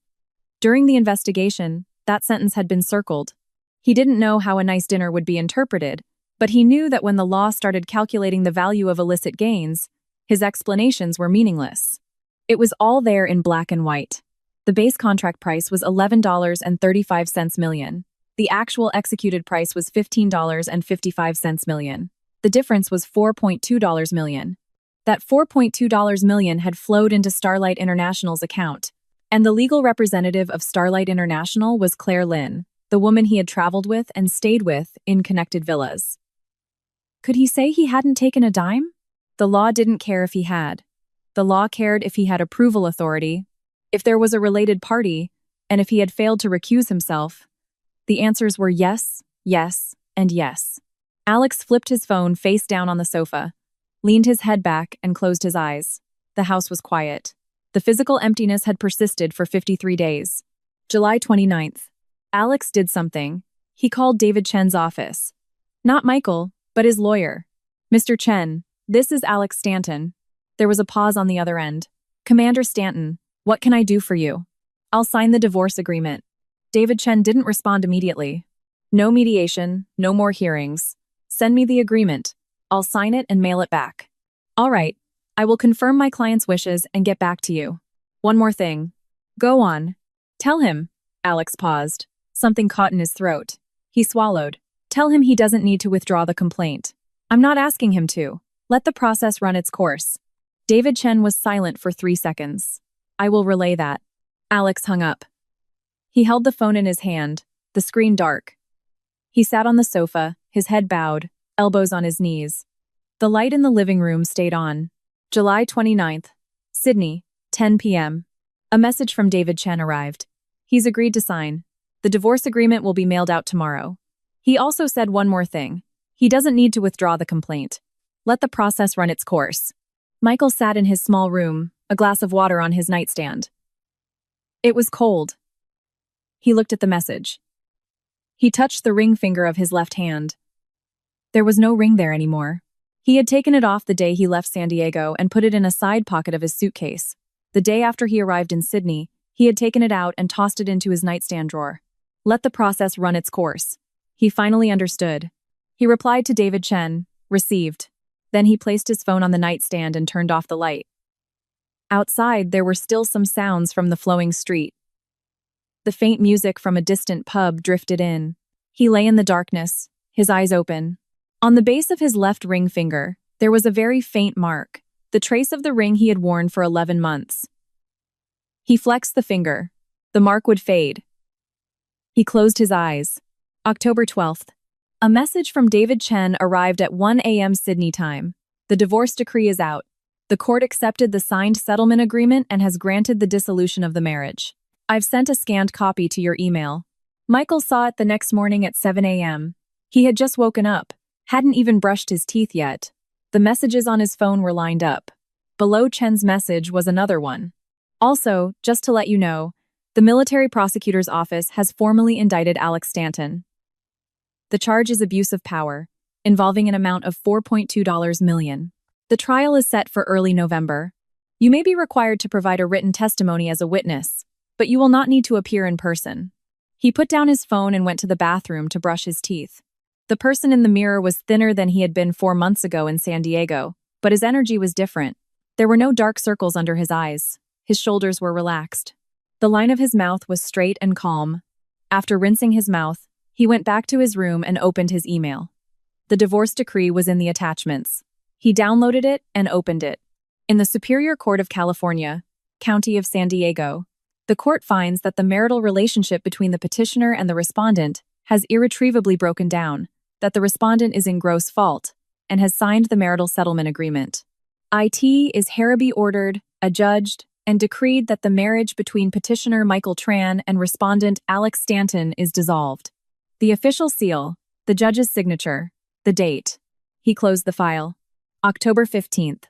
During the investigation, that sentence had been circled. He didn't know how a nice dinner would be interpreted, but he knew that when the law started calculating the value of illicit gains, his explanations were meaningless. It was all there in black and white. The base contract price was $11.35 million. The actual executed price was $15.55 million. The difference was $4.2 million. That $4.2 million had flowed into Starlight International's account, and the legal representative of Starlight International was Claire Lynn, the woman he had traveled with and stayed with in connected villas. Could he say he hadn't taken a dime? The law didn't care if he had. The law cared if he had approval authority, if there was a related party, and if he had failed to recuse himself. The answers were yes, yes, and yes. Alex flipped his phone face down on the sofa, leaned his head back, and closed his eyes. The house was quiet. The physical emptiness had persisted for 53 days. July 29th. Alex did something. He called David Chen's office. Not Michael, but his lawyer. "Mr. Chen, this is Alex Stanton." There was a pause on the other end. "Commander Stanton, what can I do for you?" "I'll sign the divorce agreement." David Chen didn't respond immediately. "No mediation, no more hearings. Send me the agreement. I'll sign it and mail it back." "All right. I will confirm my client's wishes and get back to you. One more thing." "Go on." "Tell him." Alex paused. Something caught in his throat. He swallowed. "Tell him he doesn't need to withdraw the complaint. I'm not asking him to. Let the process run its course." David Chen was silent for 3 seconds. "I will relay that." Alex hung up. He held the phone in his hand, the screen dark. He sat on the sofa, his head bowed, elbows on his knees. The light in the living room stayed on. July 29th. Sydney, 10 p.m. A message from David Chen arrived. He's agreed to sign. The divorce agreement will be mailed out tomorrow. He also said one more thing. He doesn't need to withdraw the complaint. Let the process run its course. Michael sat in his small room, a glass of water on his nightstand. It was cold. He looked at the message. He touched the ring finger of his left hand. There was no ring there anymore. He had taken it off the day he left San Diego and put it in a side pocket of his suitcase. The day after he arrived in Sydney, he had taken it out and tossed it into his nightstand drawer. Let the process run its course. He finally understood. He replied to David Chen, "Received." Then he placed his phone on the nightstand and turned off the light. Outside, there were still some sounds from the flowing street. The faint music from a distant pub drifted in. He lay in the darkness, his eyes open. On the base of his left ring finger, there was a very faint mark, the trace of the ring he had worn for 11 months. He flexed the finger. The mark would fade. He closed his eyes. October 12th. A message from David Chen arrived at 1 a.m. Sydney time. The divorce decree is out. The court accepted the signed settlement agreement and has granted the dissolution of the marriage. I've sent a scanned copy to your email. Michael saw it the next morning at 7 a.m. He had just woken up, hadn't even brushed his teeth yet. The messages on his phone were lined up. Below Chen's message was another one. Also, just to let you know, the military prosecutor's office has formally indicted Alex Stanton. The charge is abuse of power, involving an amount of $4.2 million. The trial is set for early November. You may be required to provide a written testimony as a witness, but you will not need to appear in person. He put down his phone and went to the bathroom to brush his teeth. The person in the mirror was thinner than he had been 4 months ago in San Diego, but his energy was different. There were no dark circles under his eyes. His shoulders were relaxed. The line of his mouth was straight and calm. After rinsing his mouth, he went back to his room and opened his email. The divorce decree was in the attachments. He downloaded it and opened it. In the Superior Court of California, County of San Diego, the court finds that the marital relationship between the petitioner and the respondent has irretrievably broken down, that the respondent is in gross fault, and has signed the marital settlement agreement. It is hereby ordered, adjudged, and decreed that the marriage between petitioner Michael Tran and respondent Alex Stanton is dissolved. The official seal, the judge's signature, the date. He closed the file. October 15th.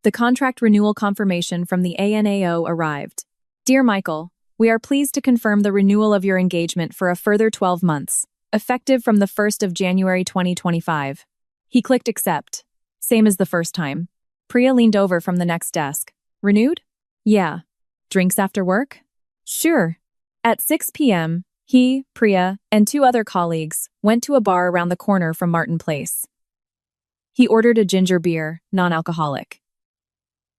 The contract renewal confirmation from the ANAO arrived. Dear Michael, we are pleased to confirm the renewal of your engagement for a further 12 months, effective from the 1st of January 2025. He clicked accept. Same as the first time. Priya leaned over from the next desk. Renewed? Yeah. Drinks after work? Sure. At 6 p.m., he, Priya, and 2 other colleagues went to a bar around the corner from Martin Place. He ordered a ginger beer, non-alcoholic.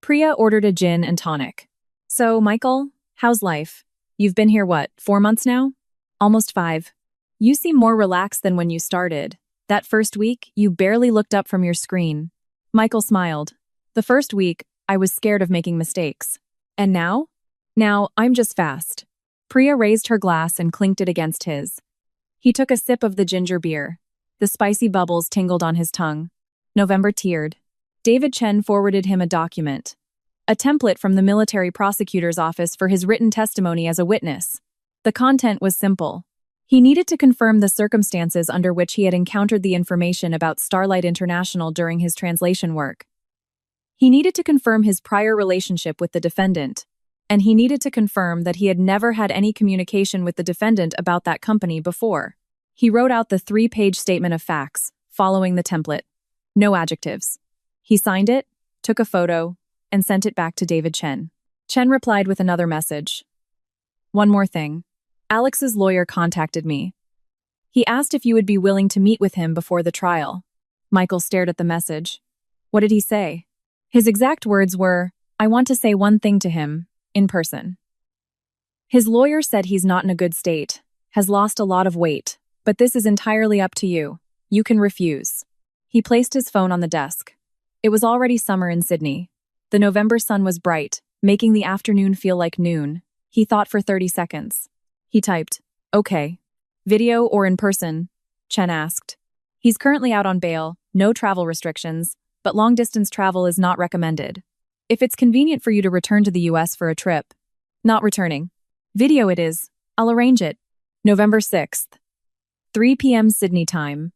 Priya ordered a gin and tonic. So, Michael, how's life? You've been here, 4 months now? Almost 5. You seem more relaxed than when you started. That first week, you barely looked up from your screen. Michael smiled. The first week, I was scared of making mistakes. And now? Now, I'm just fast. Priya raised her glass and clinked it against his. He took a sip of the ginger beer. The spicy bubbles tingled on his tongue. November teared. David Chen forwarded him a document. A template from the military prosecutor's office for his written testimony as a witness. The content was simple. He needed to confirm the circumstances under which he had encountered the information about Starlight International during his translation work. He needed to confirm his prior relationship with the defendant, and he needed to confirm that he had never had any communication with the defendant about that company before. He wrote out the 3-page statement of facts, following the template. No adjectives. He signed it, took a photo, and sent it back to David Chen. Chen replied with another message. One more thing. Alex's lawyer contacted me. He asked if you would be willing to meet with him before the trial. Michael stared at the message. What did he say? His exact words were, I want to say one thing to him, in person. His lawyer said he's not in a good state, has lost a lot of weight, but this is entirely up to you. You can refuse. He placed his phone on the desk. It was already summer in Sydney. The November sun was bright, making the afternoon feel like noon. He thought for 30 seconds. He typed, okay. Video or in person? Chen asked. He's currently out on bail, no travel restrictions, but long-distance travel is not recommended. If it's convenient for you to return to the US for a trip. Not returning. Video it is. I'll arrange it. November 6th. 3 p.m. Sydney time.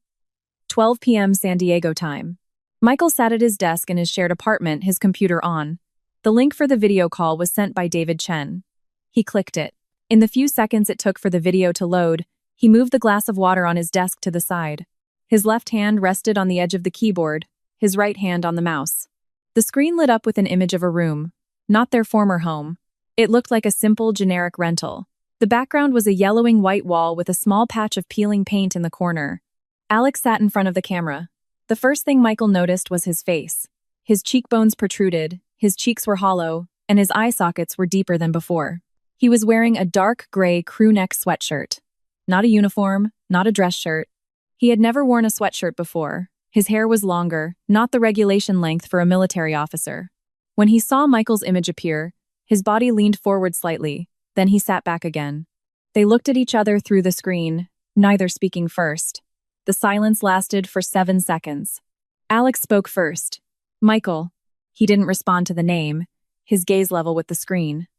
12 p.m. San Diego time. Michael sat at his desk in his shared apartment, his computer on. The link for the video call was sent by David Chen. He clicked it. In the few seconds it took for the video to load, he moved the glass of water on his desk to the side. His left hand rested on the edge of the keyboard, his right hand on the mouse. The screen lit up with an image of a room, not their former home. It looked like a simple, generic rental. The background was a yellowing white wall with a small patch of peeling paint in the corner. Alex sat in front of the camera. The first thing Michael noticed was his face. His cheekbones protruded, his cheeks were hollow, and his eye sockets were deeper than before. He was wearing a dark gray crew-neck sweatshirt. Not a uniform, not a dress shirt. He had never worn a sweatshirt before. His hair was longer, not the regulation length for a military officer. When he saw Michael's image appear, his body leaned forward slightly, then he sat back again. They looked at each other through the screen, neither speaking first. The silence lasted for 7 seconds. Alex spoke first. Michael. He didn't respond to the name, his gaze level with the screen.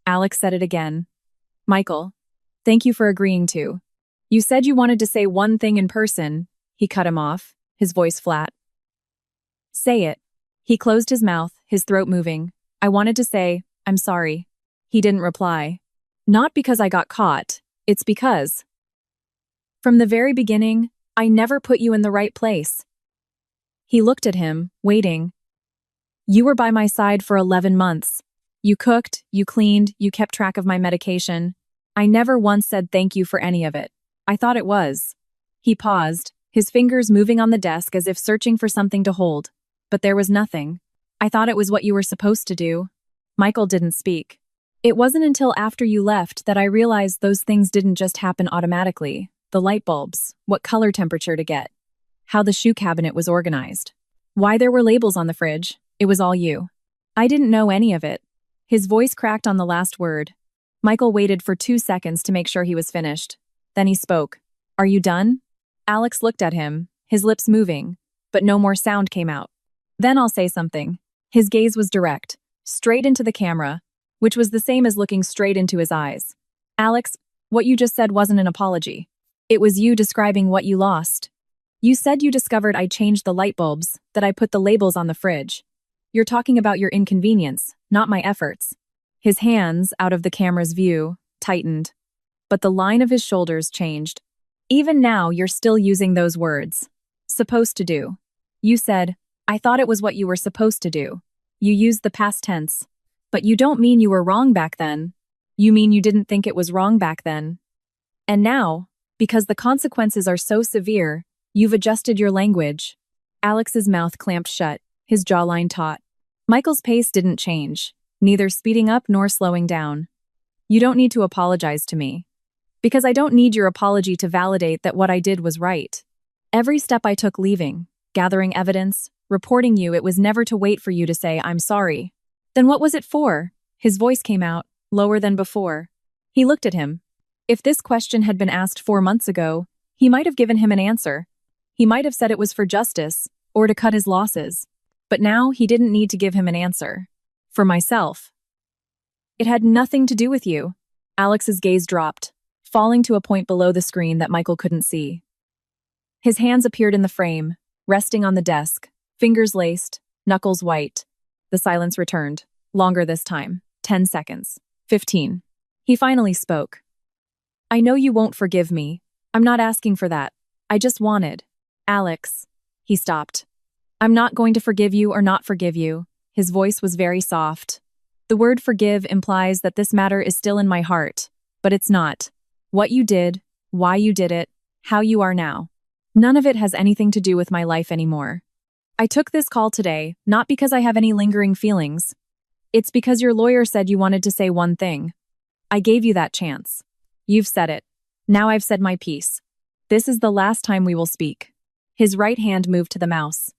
Alex said it again. Michael. Thank you for agreeing to. You said you wanted to say one thing in person. He cut him off, his voice flat. Say it. He closed his mouth, his throat moving. I wanted to say, I'm sorry. He didn't reply. Not because I got caught, it's because. From the very beginning, I never put you in the right place. He looked at him, waiting. You were by my side for 11 months. You cooked, you cleaned, you kept track of my medication. I never once said thank you for any of it. I thought it was. He paused, his fingers moving on the desk as if searching for something to hold. But there was nothing. I thought it was what you were supposed to do. Michael didn't speak. It wasn't until after you left that I realized those things didn't just happen automatically. The light bulbs, what color temperature to get, how the shoe cabinet was organized, why there were labels on the fridge. It was all you. I didn't know any of it. His voice cracked on the last word. Michael waited for 2 seconds to make sure he was finished. Then he spoke. Are you done? Alex looked at him, his lips moving, but no more sound came out. Then I'll say something. His gaze was direct, straight into the camera, which was the same as looking straight into his eyes. Alex, what you just said wasn't an apology. It was you describing what you lost. You said you discovered I changed the light bulbs, that I put the labels on the fridge. You're talking about your inconvenience, not my efforts. His hands, out of the camera's view, tightened. But the line of his shoulders changed. Even now, you're still using those words. Supposed to do. You said, I thought it was what you were supposed to do. You used the past tense. But you don't mean you were wrong back then. You mean you didn't think it was wrong back then. And now, because the consequences are so severe, you've adjusted your language. Alex's mouth clamped shut, his jawline taut. Michael's pace didn't change, neither speeding up nor slowing down. You don't need to apologize to me. Because I don't need your apology to validate that what I did was right. Every step I took leaving, gathering evidence, reporting you, it was never to wait for you to say, I'm sorry. Then what was it for? His voice came out, lower than before. He looked at him. If this question had been asked 4 months ago, he might have given him an answer. He might have said it was for justice, or to cut his losses. But now he didn't need to give him an answer. For myself. It had nothing to do with you. Alex's gaze dropped, falling to a point below the screen that Michael couldn't see. His hands appeared in the frame, resting on the desk, fingers laced, knuckles white. The silence returned, longer this time, 10 seconds, 15. He finally spoke. I know you won't forgive me. I'm not asking for that. I just wanted. Alex. He stopped. I'm not going to forgive you or not forgive you. His voice was very soft. The word forgive implies that this matter is still in my heart, but it's not. What you did, why you did it, how you are now. None of it has anything to do with my life anymore. I took this call today, not because I have any lingering feelings. It's because your lawyer said you wanted to say one thing. I gave you that chance. You've said it. Now I've said my piece. This is the last time we will speak. His right hand moved to the mouse.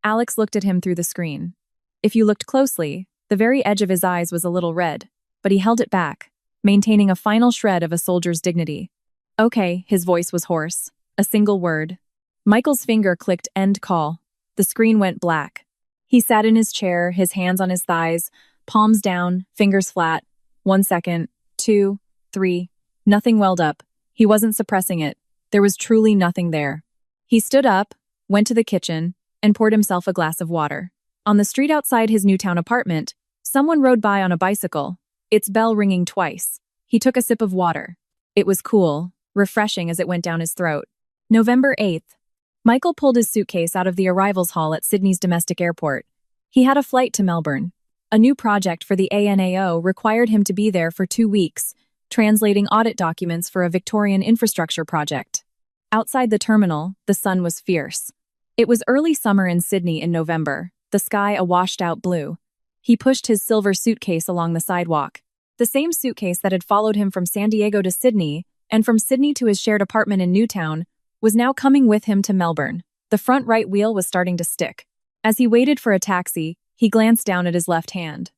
Alex looked at him through the screen. If you looked closely, the very edge of his eyes was a little red, but he held it back, maintaining a final shred of a soldier's dignity. Okay, his voice was hoarse. A single word. Michael's finger clicked end call. The screen went black. He sat in his chair, his hands on his thighs, palms down, fingers flat. 1 second, 2, 3. Nothing welled up. He wasn't suppressing it. There was truly nothing there. He stood up, went to the kitchen, and poured himself a glass of water. On the street outside his Newtown apartment, someone rode by on a bicycle, its bell ringing twice. He took a sip of water. It was cool, refreshing as it went down his throat. November 8th. Michael pulled his suitcase out of the arrivals hall at Sydney's domestic airport. He had a flight to Melbourne. A new project for the ANAO required him to be there for 2 weeks, translating audit documents for a Victorian infrastructure project. Outside the terminal, the sun was fierce. It was early summer in Sydney in November, the sky a washed-out blue. He pushed his silver suitcase along the sidewalk. The same suitcase that had followed him from San Diego to Sydney, and from Sydney to his shared apartment in Newtown, was now coming with him to Melbourne. The front right wheel was starting to stick. As he waited for a taxi, he glanced down at his left hand.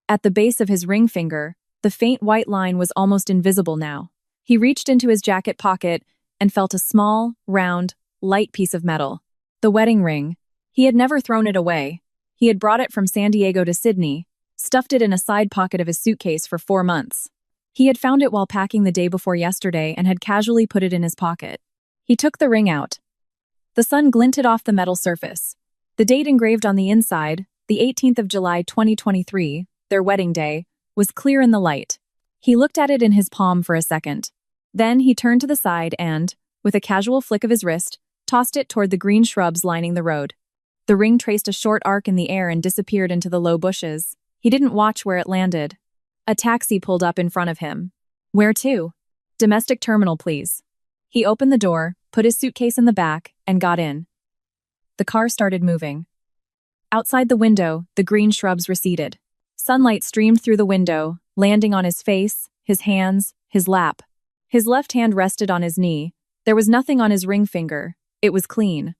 At the base of his ring finger, the faint white line was almost invisible now. He reached into his jacket pocket and felt a small, round, light piece of metal. The wedding ring. He had never thrown it away. He had brought it from San Diego to Sydney, stuffed it in a side pocket of his suitcase for 4 months. He had found it while packing the day before yesterday and had casually put it in his pocket. He took the ring out. The sun glinted off the metal surface. The date engraved on the inside, the 18th of July 2023, their wedding day, was clear in the light. He looked at it in his palm for a second. Then he turned to the side and, with a casual flick of his wrist, tossed it toward the green shrubs lining the road. The ring traced a short arc in the air and disappeared into the low bushes. He didn't watch where it landed. A taxi pulled up in front of him. Where to? Domestic terminal, please. He opened the door, put his suitcase in the back, and got in. The car started moving. Outside the window, the green shrubs receded. Sunlight streamed through the window, landing on his face, his hands, his lap. His left hand rested on his knee. There was nothing on his ring finger. It was clean.